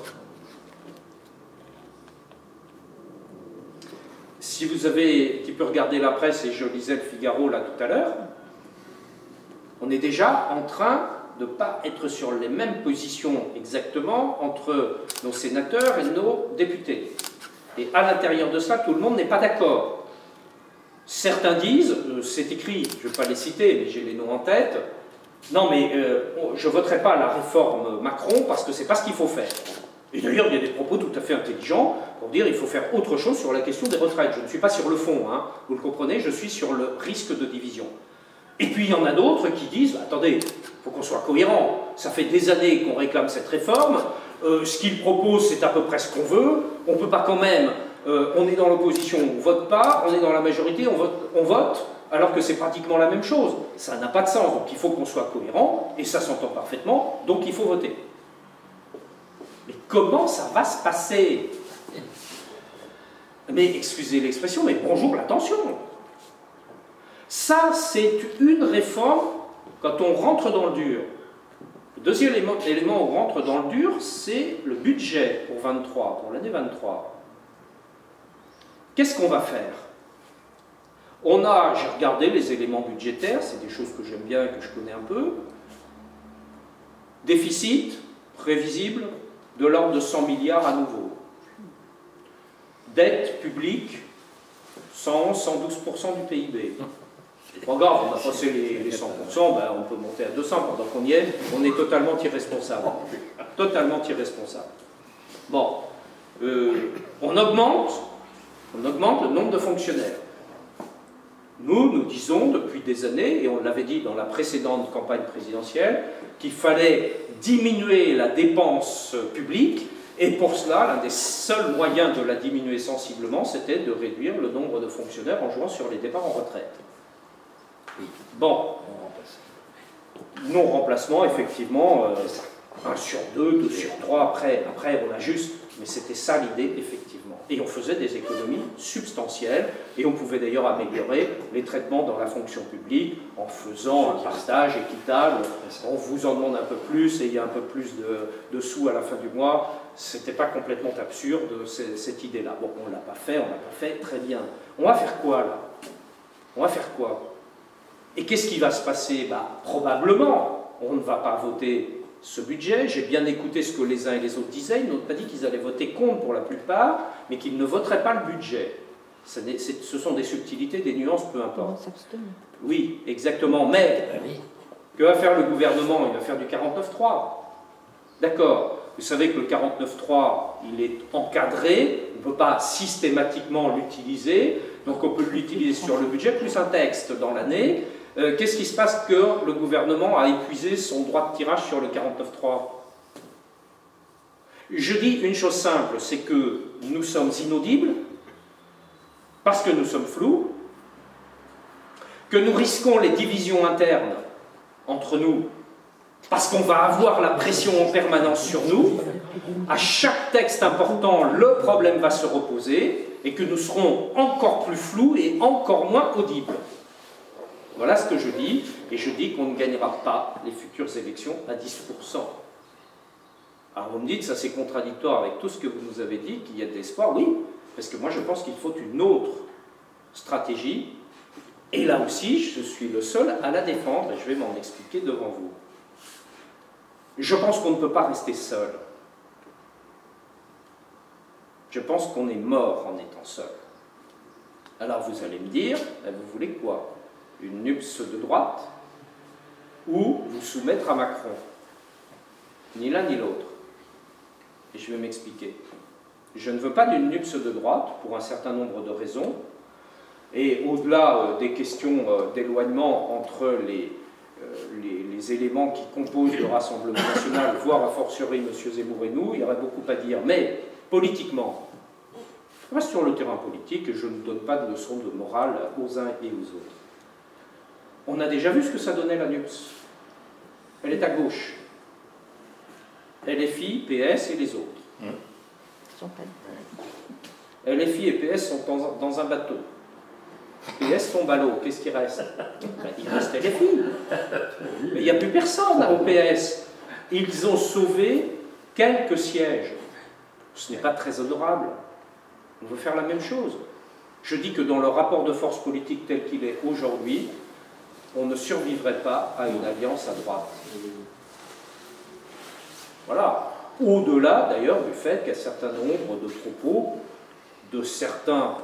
Si vous avez un petit peu regardé la presse, et je lisais le Figaro là tout à l'heure, on est déjà en train de ne pas être sur les mêmes positions exactement entre nos sénateurs et nos députés. Et à l'intérieur de ça, tout le monde n'est pas d'accord. Certains disent, c'est écrit, je ne vais pas les citer, mais j'ai les noms en tête, non mais je ne voterai pas la réforme Macron parce que ce n'est pas ce qu'il faut faire. Et d'ailleurs, il y a des propos tout à fait intelligents pour dire qu'il faut faire autre chose sur la question des retraites. Je ne suis pas sur le fond, hein, vous le comprenez, je suis sur le risque de division. Et puis il y en a d'autres qui disent, attendez, il faut qu'on soit cohérent, ça fait des années qu'on réclame cette réforme, ce qu'ils proposent c'est à peu près ce qu'on veut, on ne peut pas quand même, on est dans l'opposition, on ne vote pas, on est dans la majorité, on vote, alors que c'est pratiquement la même chose. Ça n'a pas de sens, donc il faut qu'on soit cohérent, et ça s'entend parfaitement, donc il faut voter. Mais comment ça va se passer? Mais excusez l'expression, mais bonjour l'attention. Ça, c'est une réforme quand on rentre dans le dur. Le deuxième élément où on rentre dans le dur, c'est le budget pour 23, pour l'année 23. Qu'est-ce qu'on va faire? On a, j'ai regardé les éléments budgétaires, c'est des choses que j'aime bien et que je connais un peu. Déficit prévisible de l'ordre de 100 milliards à nouveau. Dette publique, 100-112% du PIB. Regarde, on a passé les 100%, ben on peut monter à 200 pendant qu'on y est, on est totalement irresponsable. Totalement irresponsable. Bon, on augmente le nombre de fonctionnaires. Nous disons depuis des années, et on l'avait dit dans la précédente campagne présidentielle, qu'il fallait diminuer la dépense publique, et pour cela, l'un des seuls moyens de la diminuer sensiblement, c'était de réduire le nombre de fonctionnaires en jouant sur les départs en retraite. Bon, non-remplacement, effectivement, 1 sur 2, 2 sur 3, après on ajuste, mais c'était ça l'idée, effectivement. Et on faisait des économies substantielles, et on pouvait d'ailleurs améliorer les traitements dans la fonction publique en faisant un partage équitable, on vous en demande un peu plus, et il y a un peu plus de sous à la fin du mois. C'était pas complètement absurde, cette idée-là. Bon, on ne l'a pas fait, très bien. On va faire quoi, là? On va faire quoi? Et qu'est-ce qui va se passer? Bah, probablement, on ne va pas voter ce budget. J'ai bien écouté ce que les uns et les autres disaient. Ils n'ont pas dit qu'ils allaient voter contre pour la plupart, mais qu'ils ne voteraient pas le budget. Ce sont des subtilités, des nuances, peu importe. Oui, exactement. Mais, que va faire le gouvernement? Il va faire du 49.3. D'accord. Vous savez que le 49.3, il est encadré. On ne peut pas systématiquement l'utiliser. Donc on peut l'utiliser sur le budget, plus un texte dans l'année. Qu'est-ce qui se passe que le gouvernement a épuisé son droit de tirage sur le 49.3? Je dis une chose simple, c'est que nous sommes inaudibles, parce que nous sommes flous, que nous risquons les divisions internes entre nous, parce qu'on va avoir la pression en permanence sur nous. À chaque texte important, le problème va se reposer, et que nous serons encore plus flous et encore moins audibles. Voilà ce que je dis, et je dis qu'on ne gagnera pas les futures élections à 10%. Alors vous me dites, ça c'est contradictoire avec tout ce que vous nous avez dit, qu'il y a de l'espoir. Oui, parce que moi je pense qu'il faut une autre stratégie, et là aussi je suis le seul à la défendre, et je vais m'en expliquer devant vous. Je pense qu'on ne peut pas rester seul. Je pense qu'on est mort en étant seul. Alors vous allez me dire, vous voulez quoi? Une NUPS de droite, ou vous soumettre à Macron? Ni l'un ni l'autre. Et je vais m'expliquer. Je ne veux pas d'une NUPS de droite, pour un certain nombre de raisons, et au-delà des questions d'éloignement entre les éléments qui composent le Rassemblement national, voire a fortiori M. Zemmour et nous, il y aurait beaucoup à dire, mais politiquement. Je reste sur le terrain politique et je ne donne pas de leçons de morale aux uns et aux autres. On a déjà vu ce que ça donnait la NUPS. Elle est à gauche. LFI, PS et les autres. LFI et PS sont dans un bateau. PS tombe à l'eau. Qu'est-ce qui reste? Il reste LFI. Mais il n'y a plus personne au PS. Ils ont sauvé quelques sièges. Ce n'est pas très honorable. On veut faire la même chose. Je dis que dans le rapport de force politique tel qu'il est aujourd'hui, on ne survivrait pas à une alliance à droite. Voilà. Au-delà, d'ailleurs, du fait qu'un certain nombre de propos de certains,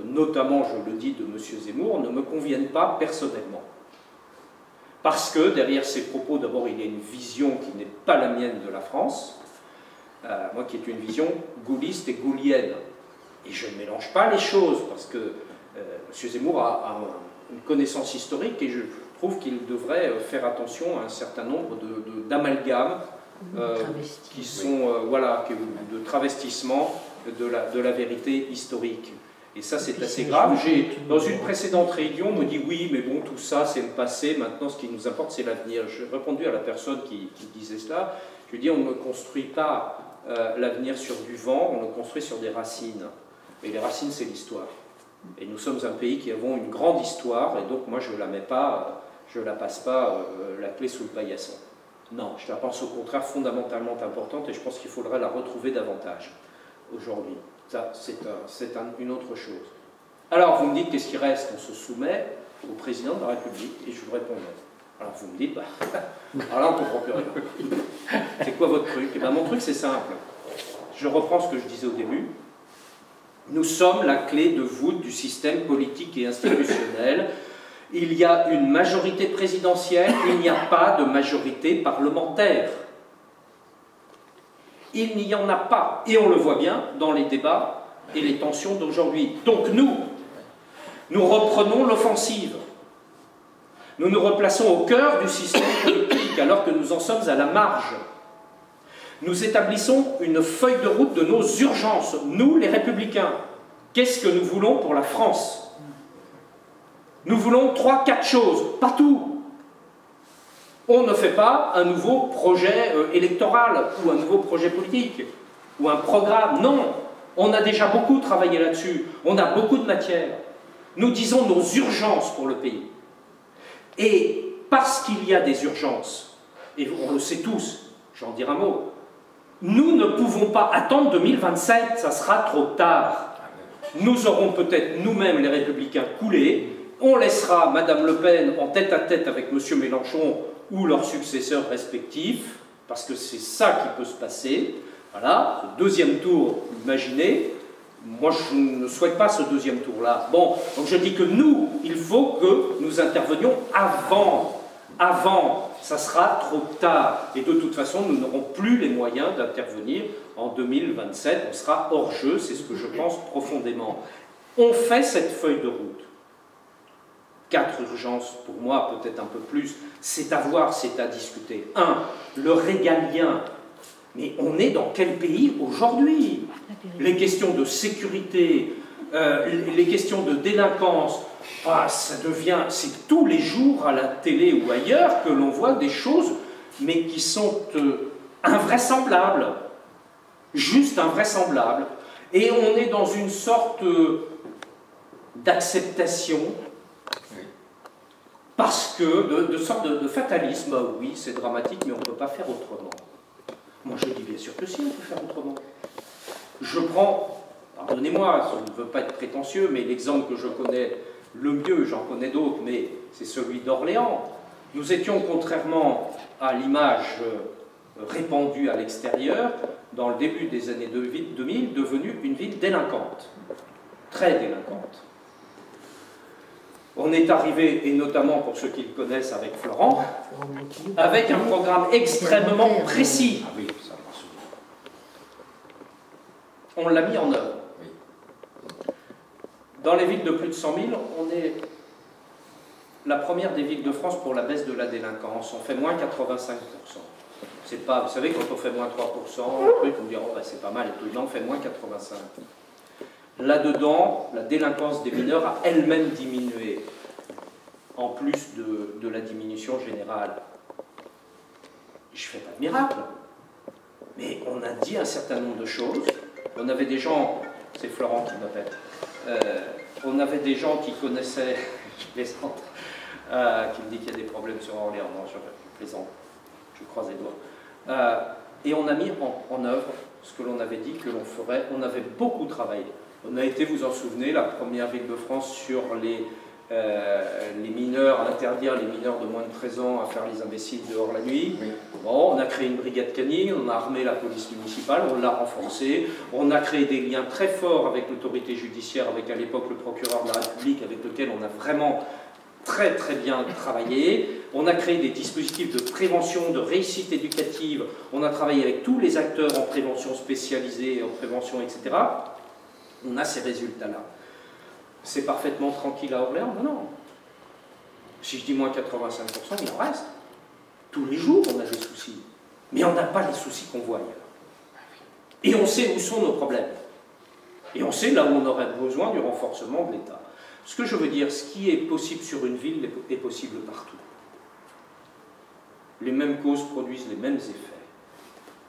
notamment, je le dis, de M. Zemmour, ne me conviennent pas personnellement. Parce que derrière ces propos, d'abord, il y a une vision qui n'est pas la mienne de la France, moi qui est une vision gaulliste et gaullienne. Et je ne mélange pas les choses, parce que M. Zemmour a une connaissance historique et je trouve qu'il devrait faire attention à un certain nombre d'amalgames qui sont, voilà, de travestissement de la vérité historique. Et ça, c'est assez grave. Dans une précédente réunion, on me dit oui, mais bon, tout ça, c'est le passé. Maintenant, ce qui nous importe, c'est l'avenir. J'ai répondu à la personne qui disait cela. Je lui ai dit, on ne construit pas l'avenir sur du vent, on le construit sur des racines. Et les racines, c'est l'histoire. Et nous sommes un pays qui avons une grande histoire, et donc moi, je ne la mets pas, je ne la passe pas la clé sous le paillasson. Non, je la pense au contraire fondamentalement importante, et je pense qu'il faudrait la retrouver davantage aujourd'hui. Ça, c'est une autre chose. Alors, vous me dites, qu'est-ce qui reste? On se soumet au président de la République, et je vous répondrai. Alors, vous me dites, bah, alors là, on ne comprend plus rien. C'est quoi votre truc? Eh bien, mon truc, c'est simple. Je reprends ce que je disais au début. Nous sommes la clé de voûte du système politique et institutionnel. Il y a une majorité présidentielle, il n'y a pas de majorité parlementaire. Il n'y en a pas. Et on le voit bien dans les débats et les tensions d'aujourd'hui. Donc nous reprenons l'offensive. Nous nous replaçons au cœur du système politique alors que nous en sommes à la marge. Nous établissons une feuille de route de nos urgences, nous les Républicains. Qu'est-ce que nous voulons pour la France? Nous voulons 3-4 choses, pas tout. On ne fait pas un nouveau projet électoral ou un nouveau projet politique ou un programme, non. On a déjà beaucoup travaillé là-dessus, on a beaucoup de matière. Nous disons nos urgences pour le pays. Et parce qu'il y a des urgences, et on le sait tous, j'en dirai un mot, nous ne pouvons pas attendre 2027, ça sera trop tard. Nous aurons peut-être nous-mêmes, les Républicains, coulé. On laissera Mme Le Pen en tête-à-tête avec M. Mélenchon ou leurs successeurs respectifs, parce que c'est ça qui peut se passer. Voilà, le deuxième tour, imaginez. Moi, je ne souhaite pas ce deuxième tour-là. Bon, donc je dis que nous, il faut que nous intervenions avant. Avant, ça sera trop tard. Et de toute façon, nous n'aurons plus les moyens d'intervenir en 2027. On sera hors jeu, c'est ce que je pense profondément. On fait cette feuille de route. 4 urgences, pour moi, peut-être un peu plus. C'est à voir, c'est à discuter. 1, le régalien. Mais on est dans quel pays aujourd'hui? Les questions de sécurité, les questions de délinquance, ah, ça devient, c'est tous les jours à la télé ou ailleurs que l'on voit des choses, mais qui sont invraisemblables, juste invraisemblables. Et on est dans une sorte d'acceptation, parce que, de sorte de fatalisme. Oui, c'est dramatique, mais on ne peut pas faire autrement. Moi, je dis bien sûr que si, on peut faire autrement. Je prends, pardonnez-moi, je ne veux pas être prétentieux, mais l'exemple que je connais le mieux, j'en connais d'autres, mais c'est celui d'Orléans. Nous étions, contrairement à l'image répandue à l'extérieur, dans le début des années 2000, devenue une ville délinquante, très délinquante. On est arrivé, et notamment pour ceux qui le connaissent avec Florent, avec un programme extrêmement précis. Ah oui, ça marche. On l'a mis en œuvre. Dans les villes de plus de 100 000, on est la première des villes de France pour la baisse de la délinquance. On fait moins 85%. C'est pas, vous savez, quand on fait moins 3%, le truc, on dit, oh, bah, c'est pas mal, et tout, non, on fait moins 85. Là-dedans, la délinquance des mineurs a elle-même diminué, en plus de la diminution générale. Je ne fais pas de miracle, mais on a dit un certain nombre de choses. On avait des gens, c'est Florent qui m'appelle, on avait des gens qui connaissaient, je plaisante, qui me dit qu'il y a des problèmes sur Orléans, non, je plaisante, je croise les doigts. Et on a mis en œuvre ce que l'on avait dit que l'on ferait. On avait beaucoup travaillé. On a été, vous en souvenez, la première ville de France sur les mineurs, à interdire les mineurs de moins de 13 ans à faire les imbéciles dehors la nuit. Oui. Bon, on a créé une brigade canine, on a armé la police municipale, on l'a renforcée, on a créé des liens très forts avec l'autorité judiciaire, avec à l'époque le procureur de la République, avec lequel on a vraiment très très bien travaillé. On a créé des dispositifs de prévention, de réussite éducative, on a travaillé avec tous les acteurs en prévention spécialisée, en prévention, etc. On a ces résultats-là. C'est parfaitement tranquille à Orléans? Non, non. Si je dis moins 85%, il en reste. Tous les jours, on a des soucis. Mais on n'a pas les soucis qu'on voit ailleurs. Et on sait où sont nos problèmes. Et on sait là où on aurait besoin du renforcement de l'État. Ce que je veux dire, ce qui est possible sur une ville est possible partout. Les mêmes causes produisent les mêmes effets.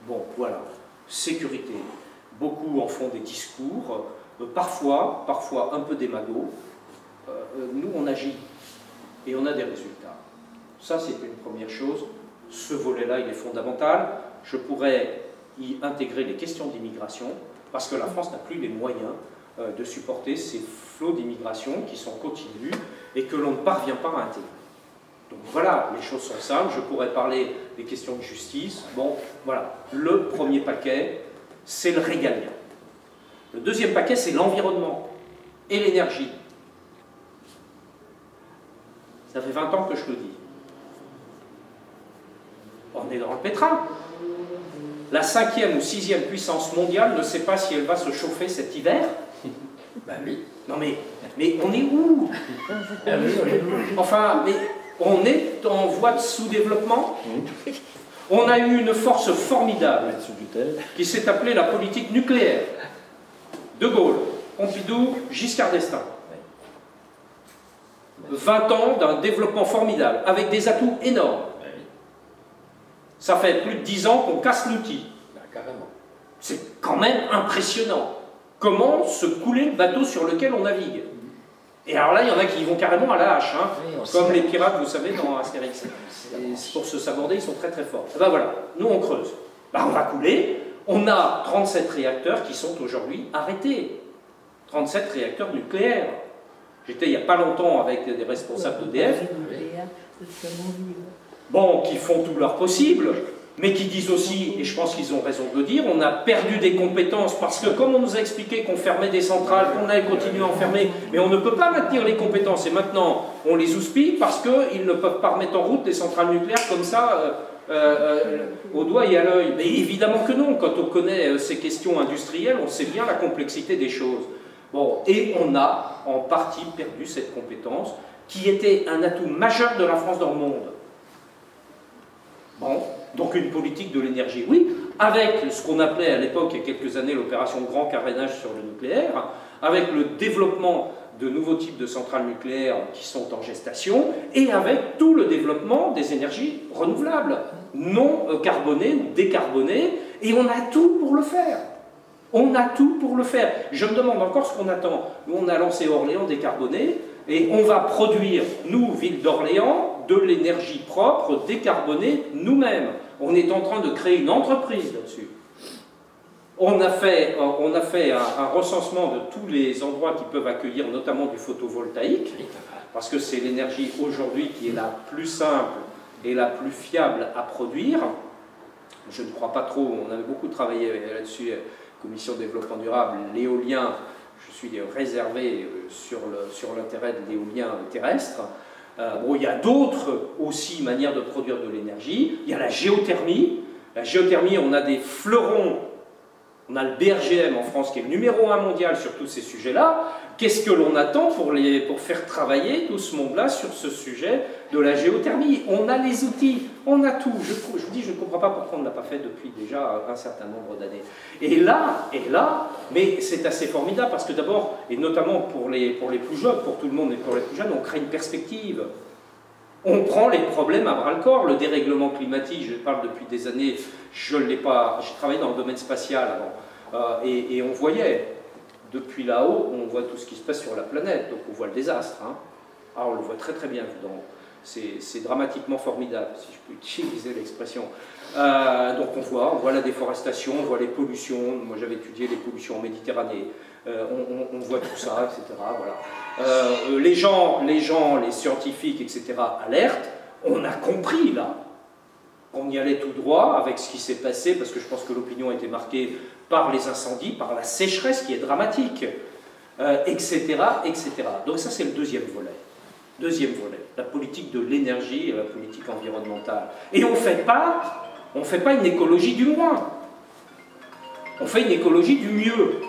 Bon, voilà. Sécurité. Beaucoup en font des discours. Parfois un peu démago, nous on agit et on a des résultats. Ça c'est une première chose, ce volet-là il est fondamental. Je pourrais y intégrer les questions d'immigration, parce que la France n'a plus les moyens de supporter ces flots d'immigration qui sont continus et que l'on ne parvient pas à intégrer. Donc voilà, les choses sont simples, je pourrais parler des questions de justice. Bon, voilà, le premier paquet, c'est le régalien. Le deuxième paquet, c'est l'environnement et l'énergie. Ça fait 20 ans que je le dis. On est dans le pétrin. La 5e ou 6e puissance mondiale ne sait pas si elle va se chauffer cet hiver. Ben oui. Non mais on est où? Enfin, mais on est en voie de sous-développement. On a eu une force formidable qui s'est appelée la politique nucléaire. De Gaulle, Pompidou, Giscard d'Estaing. 20 ans d'un développement formidable, avec des atouts énormes. Ça fait plus de 10 ans qu'on casse l'outil. C'est quand même impressionnant. Comment se couler le bateau sur lequel on navigue? Et alors là, il y en a qui vont carrément à la hache, hein, comme les pirates, vous savez, dans Astérix. Et pour se saborder, ils sont très très forts. Et ben voilà, nous on creuse. Ben, on va couler. On a 37 réacteurs qui sont aujourd'hui arrêtés. 37 réacteurs nucléaires. J'étais il n'y a pas longtemps avec des responsables d'EDF. Bon, qui font tout leur possible, mais qui disent aussi, et je pense qu'ils ont raison de le dire, on a perdu des compétences parce que comme on nous a expliqué qu'on fermait des centrales, qu'on allait continuer à en fermer, mais on ne peut pas maintenir les compétences. Et maintenant, on les houspille parce qu'ils ne peuvent pas remettre en route des centrales nucléaires comme ça, au doigt et à l'œil. Mais évidemment que non, quand on connaît ces questions industrielles, on sait bien la complexité des choses. Bon, et on a en partie perdu cette compétence qui était un atout majeur de la France dans le monde. Bon, donc une politique de l'énergie, oui, avec ce qu'on appelait à l'époque, il y a quelques années, l'opération Grand Carénage sur le nucléaire, avec le développement de nouveaux types de centrales nucléaires qui sont en gestation, et avec tout le développement des énergies renouvelables, non carbonées ou décarbonées, et on a tout pour le faire. On a tout pour le faire. Je me demande encore ce qu'on attend. Nous, on a lancé Orléans décarboné, et on va produire, nous, ville d'Orléans, de l'énergie propre, décarbonée, nous-mêmes. On est en train de créer une entreprise là-dessus. On a fait un recensement de tous les endroits qui peuvent accueillir notamment du photovoltaïque, parce que c'est l'énergie aujourd'hui qui est la plus simple et la plus fiable à produire. Je ne crois pas trop, on avait beaucoup travaillé là-dessus, Commission de développement durable, l'éolien, je suis réservé sur l'intérêt de l'éolien terrestre. Bon, il y a d'autres aussi manières de produire de l'énergie. Il y a la géothermie. La géothermie, on a des fleurons On a le BRGM en France qui est le numéro 1 mondial sur tous ces sujets-là. Qu'est-ce que l'on attend pour faire travailler tout ce monde-là sur ce sujet de la géothermie? On a les outils, on a tout. Je vous dis, je ne comprends pas pourquoi on ne l'a pas fait depuis déjà un certain nombre d'années. Et là, mais c'est assez formidable parce que d'abord, et notamment pour les plus jeunes, pour tout le monde et pour les plus jeunes, on crée une perspective. On prend les problèmes à bras-le-corps. Le dérèglement climatique, je parle depuis des années, je ne l'ai pas, j'ai travaillé dans le domaine spatial avant, et on voyait, depuis là-haut, on voit tout ce qui se passe sur la planète, donc on voit le désastre. Hein. Ah, on le voit très très bien, c'est dramatiquement formidable, si je peux utiliser l'expression. Donc on voit la déforestation, on voit les pollutions, moi j'avais étudié les pollutions en Méditerranée, on voit tout ça, etc. Voilà. Les scientifiques, etc. alertent, on a compris là, on y allait tout droit avec ce qui s'est passé, parce que je pense que l'opinion a été marquée par les incendies, par la sécheresse qui est dramatique, etc., etc. Donc ça c'est le deuxième volet. Deuxième volet, la politique de l'énergie et la politique environnementale. Et on ne fait pas une écologie du moins. On fait une écologie du mieux.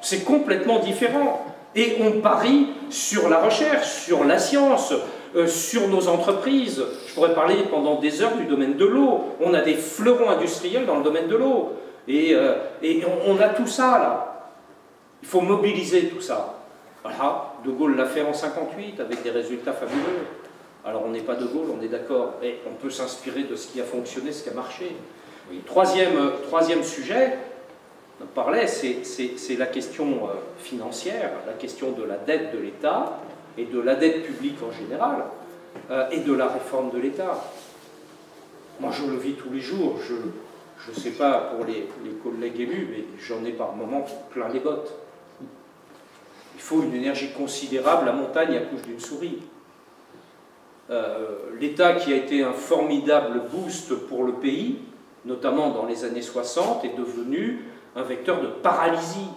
C'est complètement différent. Et on parie sur la recherche, sur la science, sur nos entreprises. Je pourrais parler pendant des heures du domaine de l'eau. On a des fleurons industriels dans le domaine de l'eau. Et on a tout ça là. Il faut mobiliser tout ça. Voilà, De Gaulle l'a fait en 58 avec des résultats fabuleux. Alors on n'est pas De Gaulle, on est d'accord. Et on peut s'inspirer de ce qui a fonctionné, ce qui a marché. Oui. Troisième sujet, on parlait, c'est la question financière, la question de la dette de l'État et de la dette publique en général, et de la réforme de l'État. Moi je le vis tous les jours, je ne sais pas pour les collègues élus, mais j'en ai par moments plein les bottes. Il faut une énergie considérable, la montagne accouche d'une souris. L'État qui a été un formidable boost pour le pays, notamment dans les années 60, est devenu un vecteur de paralysie,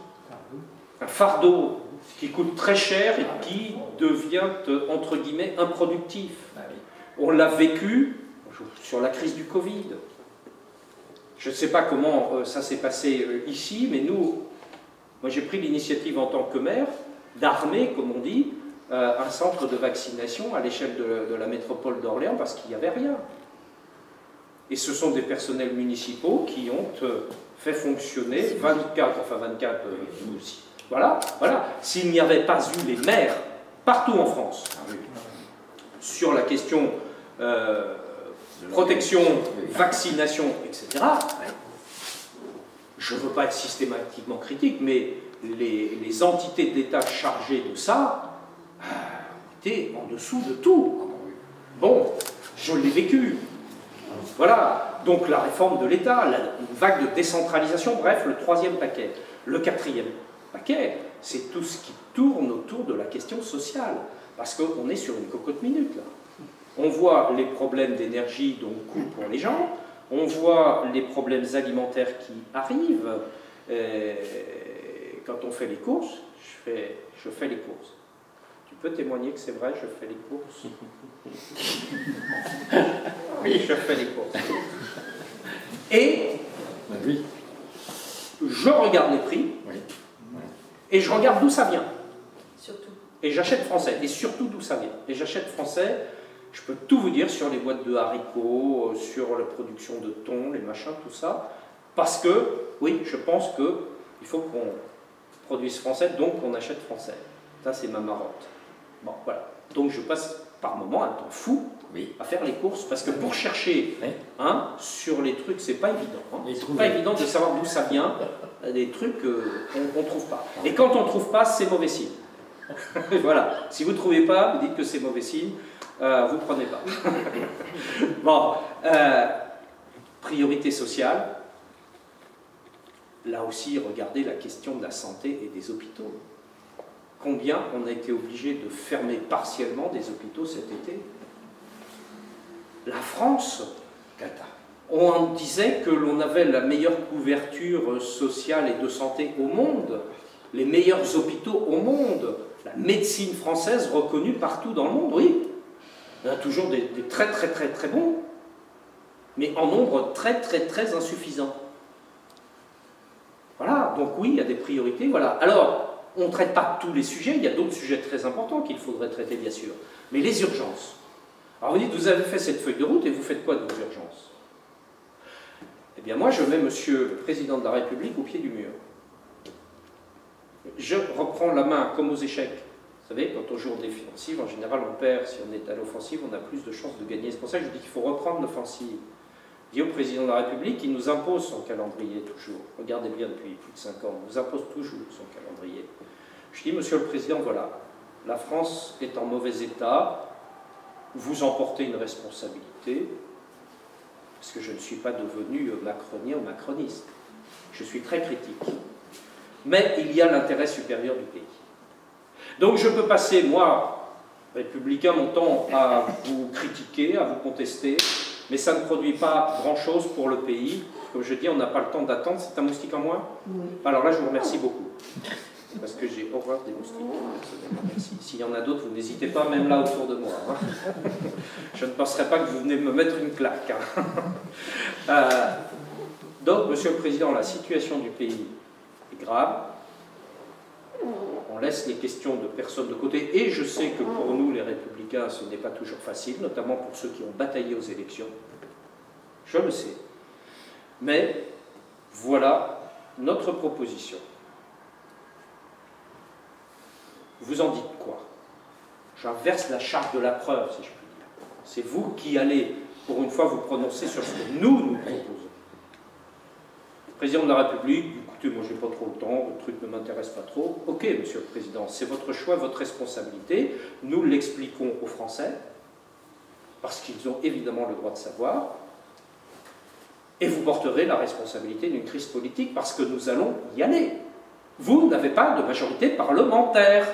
un fardeau qui coûte très cher et qui devient, entre guillemets, improductif. On l'a vécu sur la crise du Covid. Je ne sais pas comment ça s'est passé ici, mais moi j'ai pris l'initiative en tant que maire d'armer, comme on dit, un centre de vaccination à l'échelle de la métropole d'Orléans parce qu'il n'y avait rien. Et ce sont des personnels municipaux qui ont fait fonctionner 24, nous aussi. Voilà. S'il n'y avait pas eu les maires partout en France sur la question protection, vaccination, etc., je ne veux pas être systématiquement critique, mais les entités d'État chargées de ça étaient en dessous de tout. Bon, je l'ai vécu. Voilà, donc la réforme de l'État, une vague de décentralisation, bref, le troisième paquet. Le quatrième paquet, c'est tout ce qui tourne autour de la question sociale, parce qu'on est sur une cocotte minute, là. On voit les problèmes d'énergie, donc coût pour les gens, on voit les problèmes alimentaires qui arrivent. Quand on fait les courses, je fais les courses. Tu peux témoigner que c'est vrai, je fais les courses. Oui, je fais les courses. Et je regarde les prix, et je regarde d'où ça vient. Surtout. Et j'achète français, et surtout d'où ça vient. Et j'achète français, je peux tout vous dire sur les boîtes de haricots, sur la production de thon, les machins, tout ça. Parce que, oui, je pense qu'il faut qu'on produise français, donc qu'on achète français. Ça, c'est ma marotte. Bon, voilà. Donc je passe par moments un temps fou à faire les courses, parce que pour chercher sur les trucs, c'est pas évident. C'est pas évident de savoir d'où ça vient, des trucs qu'on ne trouve pas. Et quand on ne trouve pas, c'est mauvais signe. Voilà. Si vous ne trouvez pas, vous dites que c'est mauvais signe, vous ne prenez pas. Bon, priorité sociale. Là aussi, regardez la question de la santé et des hôpitaux. Combien on a été obligé de fermer partiellement des hôpitaux cet été? La France, on disait que l'on avait la meilleure couverture sociale et de santé au monde, les meilleurs hôpitaux au monde, la médecine française reconnue partout dans le monde, oui. Il y en a toujours des très très très très bons, mais en nombre très très très insuffisant. Voilà. donc oui, il y a des priorités, voilà. Alors, on ne traite pas tous les sujets, il y a d'autres sujets très importants qu'il faudrait traiter, bien sûr. Mais les urgences. Alors vous dites, vous avez fait cette feuille de route et vous faites quoi de vos urgences? Eh bien moi, je mets Monsieur le Président de la République au pied du mur. Je reprends la main comme aux échecs. Vous savez, quand on joue en défensive, en général, on perd. Si on est à l'offensive, on a plus de chances de gagner. C'est pour ça que je dis qu'il faut reprendre l'offensive. Je dis au Président de la République, il nous impose son calendrier toujours. Regardez bien, depuis plus de 5 ans, il nous impose toujours son calendrier. Je dis, Monsieur le Président, voilà, la France est en mauvais état, vous en portez une responsabilité, parce que je ne suis pas devenu macronien ou macroniste. Je suis très critique. Mais il y a l'intérêt supérieur du pays. Donc je peux passer, moi, républicain, mon temps à vous critiquer, à vous contester, mais ça ne produit pas grand-chose pour le pays. Comme je dis, on n'a pas le temps d'attendre. C'est un moustique en moins? Oui. Alors là, je vous remercie beaucoup. Parce que j'ai horreur des moustiques. Merci. S'il y en a d'autres, vous n'hésitez pas, même là autour de moi. Hein. Je ne penserai pas que vous venez me mettre une claque. Hein. Donc, Monsieur le Président, la situation du pays est grave. On laisse les questions de personnes de côté. Et je sais que pour nous, les Républicains, ce n'est pas toujours facile, notamment pour ceux qui ont bataillé aux élections. Je le sais. Mais voilà notre proposition. Vous en dites quoi? J'inverse la charte de la preuve, si je puis dire. C'est vous qui allez, pour une fois, vous prononcer sur ce que nous proposons. Président de la République, écoutez, moi j'ai pas trop le temps, le truc ne m'intéresse pas trop. Ok, Monsieur le Président, c'est votre choix, votre responsabilité. Nous l'expliquons aux Français, parce qu'ils ont évidemment le droit de savoir. Et vous porterez la responsabilité d'une crise politique, parce que nous allons y aller. Vous n'avez pas de majorité parlementaire.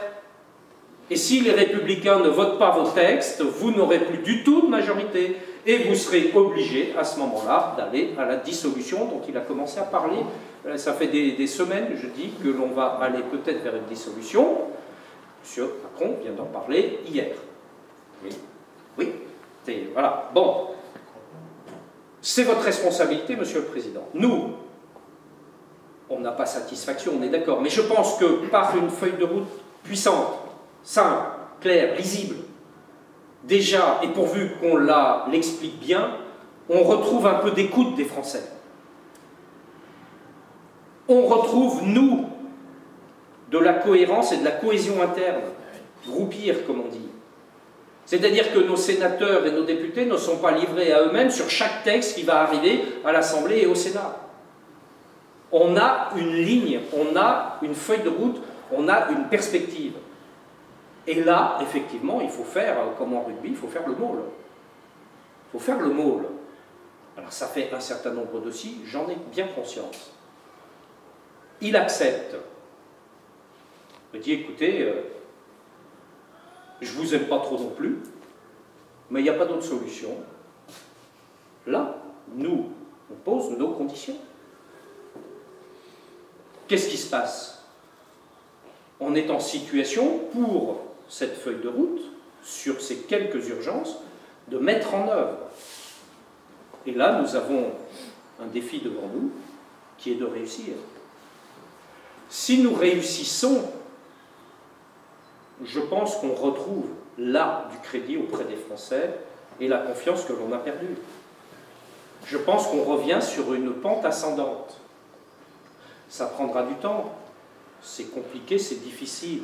Et si les Républicains ne votent pas vos textes, vous n'aurez plus du tout de majorité. Et vous serez obligé, à ce moment-là, d'aller à la dissolution dont il a commencé à parler. Ça fait des semaines, je dis, que l'on va aller peut-être vers une dissolution. M. Macron vient d'en parler hier. Oui. Oui. Voilà. Bon. C'est votre responsabilité, Monsieur le Président. Nous, on n'a pas satisfaction, on est d'accord. Mais je pense que par une feuille de route puissante, simple, claire, lisible, déjà, et pourvu qu'on l'explique bien, on retrouve un peu d'écoute des Français. On retrouve, nous, de la cohérence et de la cohésion interne, groupir, comme on dit. C'est-à-dire que nos sénateurs et nos députés ne sont pas livrés à eux-mêmes sur chaque texte qui va arriver à l'Assemblée et au Sénat. On a une ligne, on a une feuille de route, on a une perspective. Et là, effectivement, il faut faire, comme en rugby, il faut faire le maul. Il faut faire le maul. Alors ça fait un certain nombre de si, j'en ai bien conscience. Il accepte. Il dit, écoutez, je vous aime pas trop non plus, mais il n'y a pas d'autre solution. Là, nous, on pose nos conditions. Qu'est-ce qui se passe? On est en situation, pour cette feuille de route, sur ces quelques urgences, de mettre en œuvre. Et là, nous avons un défi devant nous, qui est de réussir. Si nous réussissons, je pense qu'on retrouve là du crédit auprès des Français et la confiance que l'on a perdue. Je pense qu'on revient sur une pente ascendante. Ça prendra du temps. C'est compliqué, c'est difficile.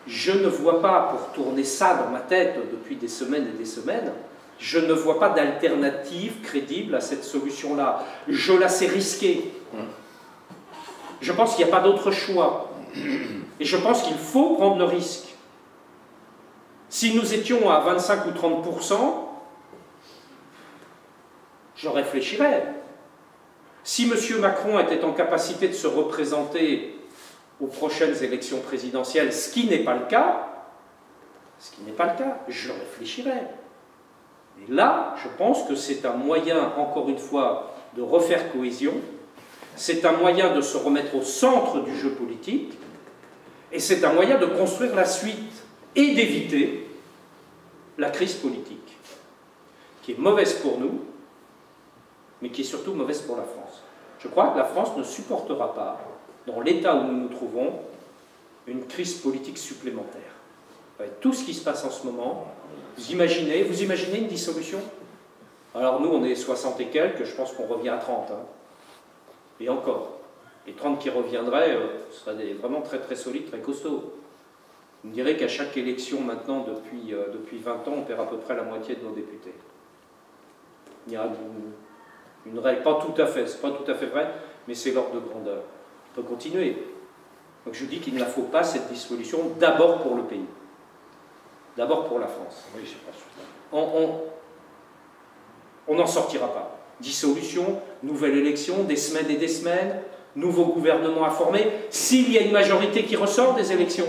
Je ne vois pas, pour tourner ça dans ma tête depuis des semaines et des semaines, je ne vois pas d'alternative crédible à cette solution-là. Je la sais risquée. Je pense qu'il n'y a pas d'autre choix. Et je pense qu'il faut prendre le risque. Si nous étions à 25 ou 30%, je réfléchirais. Si M. Macron était en capacité de se représenter aux prochaines élections présidentielles, ce qui n'est pas le cas, je réfléchirais. Et là, je pense que c'est un moyen, encore une fois, de refaire cohésion, c'est un moyen de se remettre au centre du jeu politique, et c'est un moyen de construire la suite et d'éviter la crise politique, qui est mauvaise pour nous, mais qui est surtout mauvaise pour la France. Je crois que la France ne supportera pas dans l'état où nous nous trouvons, une crise politique supplémentaire. Avec tout ce qui se passe en ce moment, vous imaginez une dissolution? Alors nous, on est 60 et quelques, je pense qu'on revient à 30. Hein. Et encore. Les 30 qui reviendraient, ce seraient vraiment très très solides, très costauds. Vous me direz qu'à chaque élection maintenant, depuis 20 ans, on perd à peu près la moitié de nos députés. Il y a une règle, pas tout à fait, c'est pas tout à fait vrai, mais c'est l'ordre de grandeur. On peut continuer. Donc je dis qu'il ne la faut pas, cette dissolution, d'abord pour le pays. D'abord pour la France. Oui, c'est pas sûr. On n'en sortira pas. Dissolution, nouvelle élection, des semaines et des semaines, nouveau gouvernement à former. S'il y a une majorité qui ressort des élections,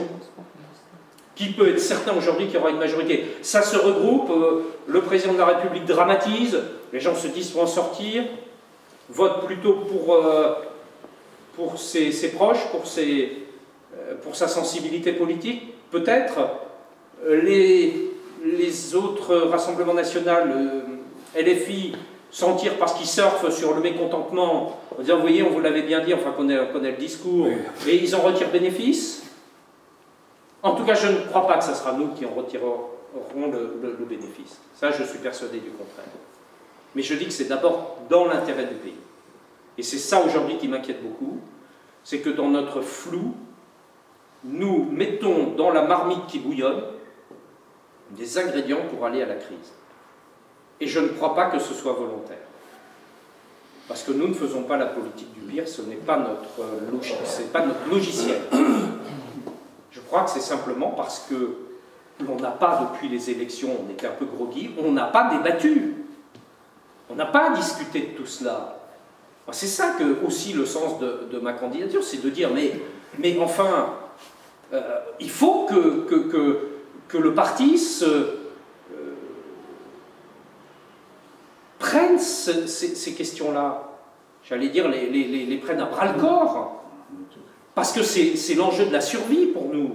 qui peut être certain aujourd'hui qu'il y aura une majorité, ça se regroupe, le président de la République dramatise, les gens se disent pour en sortir, vote plutôt pour ses proches, pour sa sensibilité politique, peut-être. Les autres rassemblements nationaux, LFI, s'en tirent parce qu'ils surfent sur le mécontentement, en disant, vous voyez, on vous l'avait bien dit, enfin, on connaît le discours, et ils en retirent bénéfice. En tout cas, je ne crois pas que ce sera nous qui en retirerons le bénéfice. Ça, je suis persuadé du contraire. Mais je dis que c'est d'abord dans l'intérêt du pays. Et c'est ça aujourd'hui qui m'inquiète beaucoup, c'est que dans notre flou, nous mettons dans la marmite qui bouillonne des ingrédients pour aller à la crise. Et je ne crois pas que ce soit volontaire. Parce que nous ne faisons pas la politique du pire, ce n'est pas notre logiciel. Je crois que c'est simplement parce que l'on n'a pas, depuis les élections, on était un peu groggy, on n'a pas débattu. On n'a pas discuté de tout cela. C'est ça que, aussi le sens de ma candidature, c'est de dire, mais enfin, il faut que le parti prenne ces questions-là, j'allais dire, les prenne à bras-le-corps, parce que c'est l'enjeu de la survie pour nous.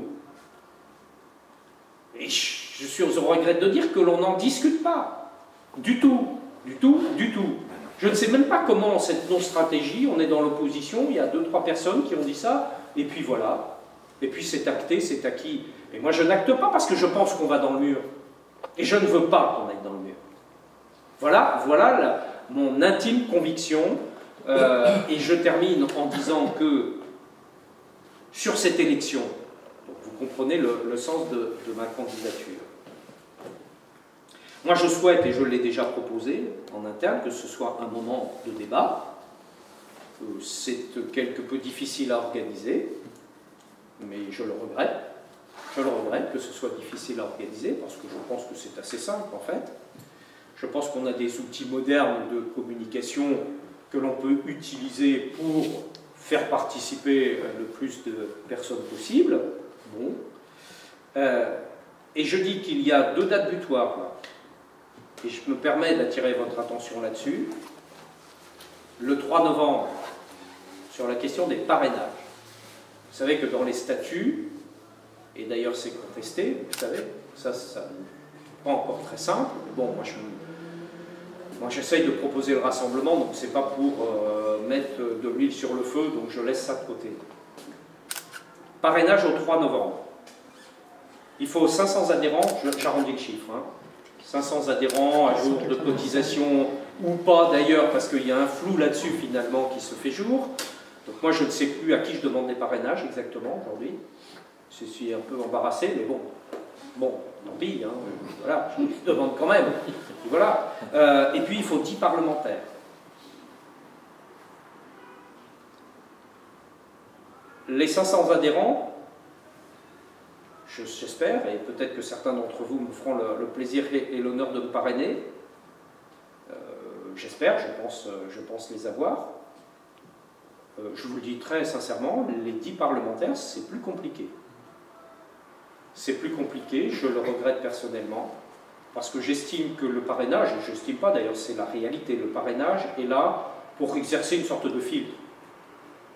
Et je suis au regret de dire que l'on n'en discute pas, du tout, du tout, du tout. Je ne sais même pas comment, cette non-stratégie, on est dans l'opposition, il y a 2-3 personnes qui ont dit ça, et puis voilà, et puis c'est acté, c'est acquis. Et moi je n'acte pas parce que je pense qu'on va dans le mur, et je ne veux pas qu'on aille dans le mur. Voilà mon intime conviction, et je termine en disant que sur cette élection, donc vous comprenez le sens de ma candidature. Moi je souhaite, et je l'ai déjà proposé en interne, que ce soit un moment de débat. C'est quelque peu difficile à organiser, mais je le regrette. Je le regrette que ce soit difficile à organiser, parce que je pense que c'est assez simple en fait. Je pense qu'on a des outils modernes de communication que l'on peut utiliser pour faire participer le plus de personnes possible. Bon. Et je dis qu'il y a 2 dates butoirs là. Et je me permets d'attirer votre attention là-dessus. Le 3 novembre, sur la question des parrainages. Vous savez que dans les statuts, et d'ailleurs c'est contesté, vous savez, ça n'est pas encore très simple. Bon, moi j'essaye de proposer le rassemblement, donc c'est pas pour mettre de l'huile sur le feu, donc je laisse ça de côté. Parrainage au 3 novembre. Il faut 500 adhérents, j'arrondis le chiffre, hein. 500 adhérents à jour de cotisation ou pas d'ailleurs, parce qu'il y a un flou là-dessus finalement qui se fait jour. Donc moi je ne sais plus à qui je demande des parrainages exactement aujourd'hui. Je suis un peu embarrassé, mais bon, tant pis, hein, voilà, je les demande quand même. Et voilà. Et puis il faut 10 parlementaires. Les 500 adhérents, j'espère, et peut-être que certains d'entre vous me feront le plaisir et l'honneur de me parrainer. J'espère, je pense les avoir. Je vous le dis très sincèrement, les 10 parlementaires, c'est plus compliqué. C'est plus compliqué, je le regrette personnellement, parce que j'estime que le parrainage, et je n'estime pas d'ailleurs, c'est la réalité, le parrainage est là pour exercer une sorte de filtre,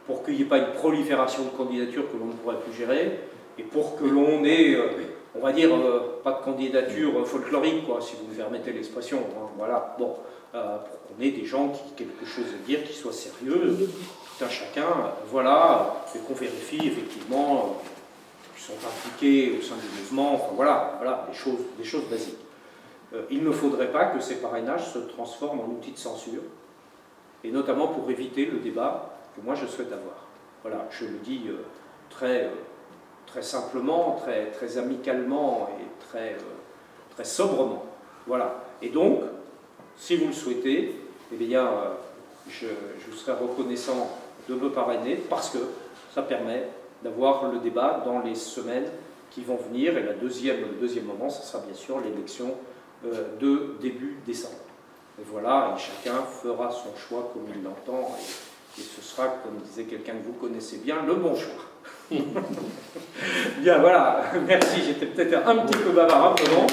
pour qu'il n'y ait pas une prolifération de candidatures que l'on ne pourrait plus gérer, et pour que l'on ait, on va dire, pas de candidature folklorique, quoi, si vous me permettez l'expression, hein, voilà, bon, pour qu'on ait des gens qui aient quelque chose à dire, qui soient sérieux, tout un chacun, voilà, et qu'on vérifie effectivement qu'ils sont impliqués au sein du mouvement, enfin voilà, des choses basiques. Il ne faudrait pas que ces parrainages se transforment en outil de censure, et notamment pour éviter le débat que moi je souhaite avoir. Voilà, je le dis très simplement, très amicalement et très sobrement. Voilà. Et donc, si vous le souhaitez, eh bien, je vous serai reconnaissant de me parrainer parce que ça permet d'avoir le débat dans les semaines qui vont venir. Et le deuxième moment, ce sera bien sûr l'élection de début décembre. Et voilà, et chacun fera son choix comme il l'entend. Et ce sera, comme disait quelqu'un que vous connaissez bien, le bon choix. Bien, voilà. Merci. J'étais peut-être un petit peu bavard, un peu long.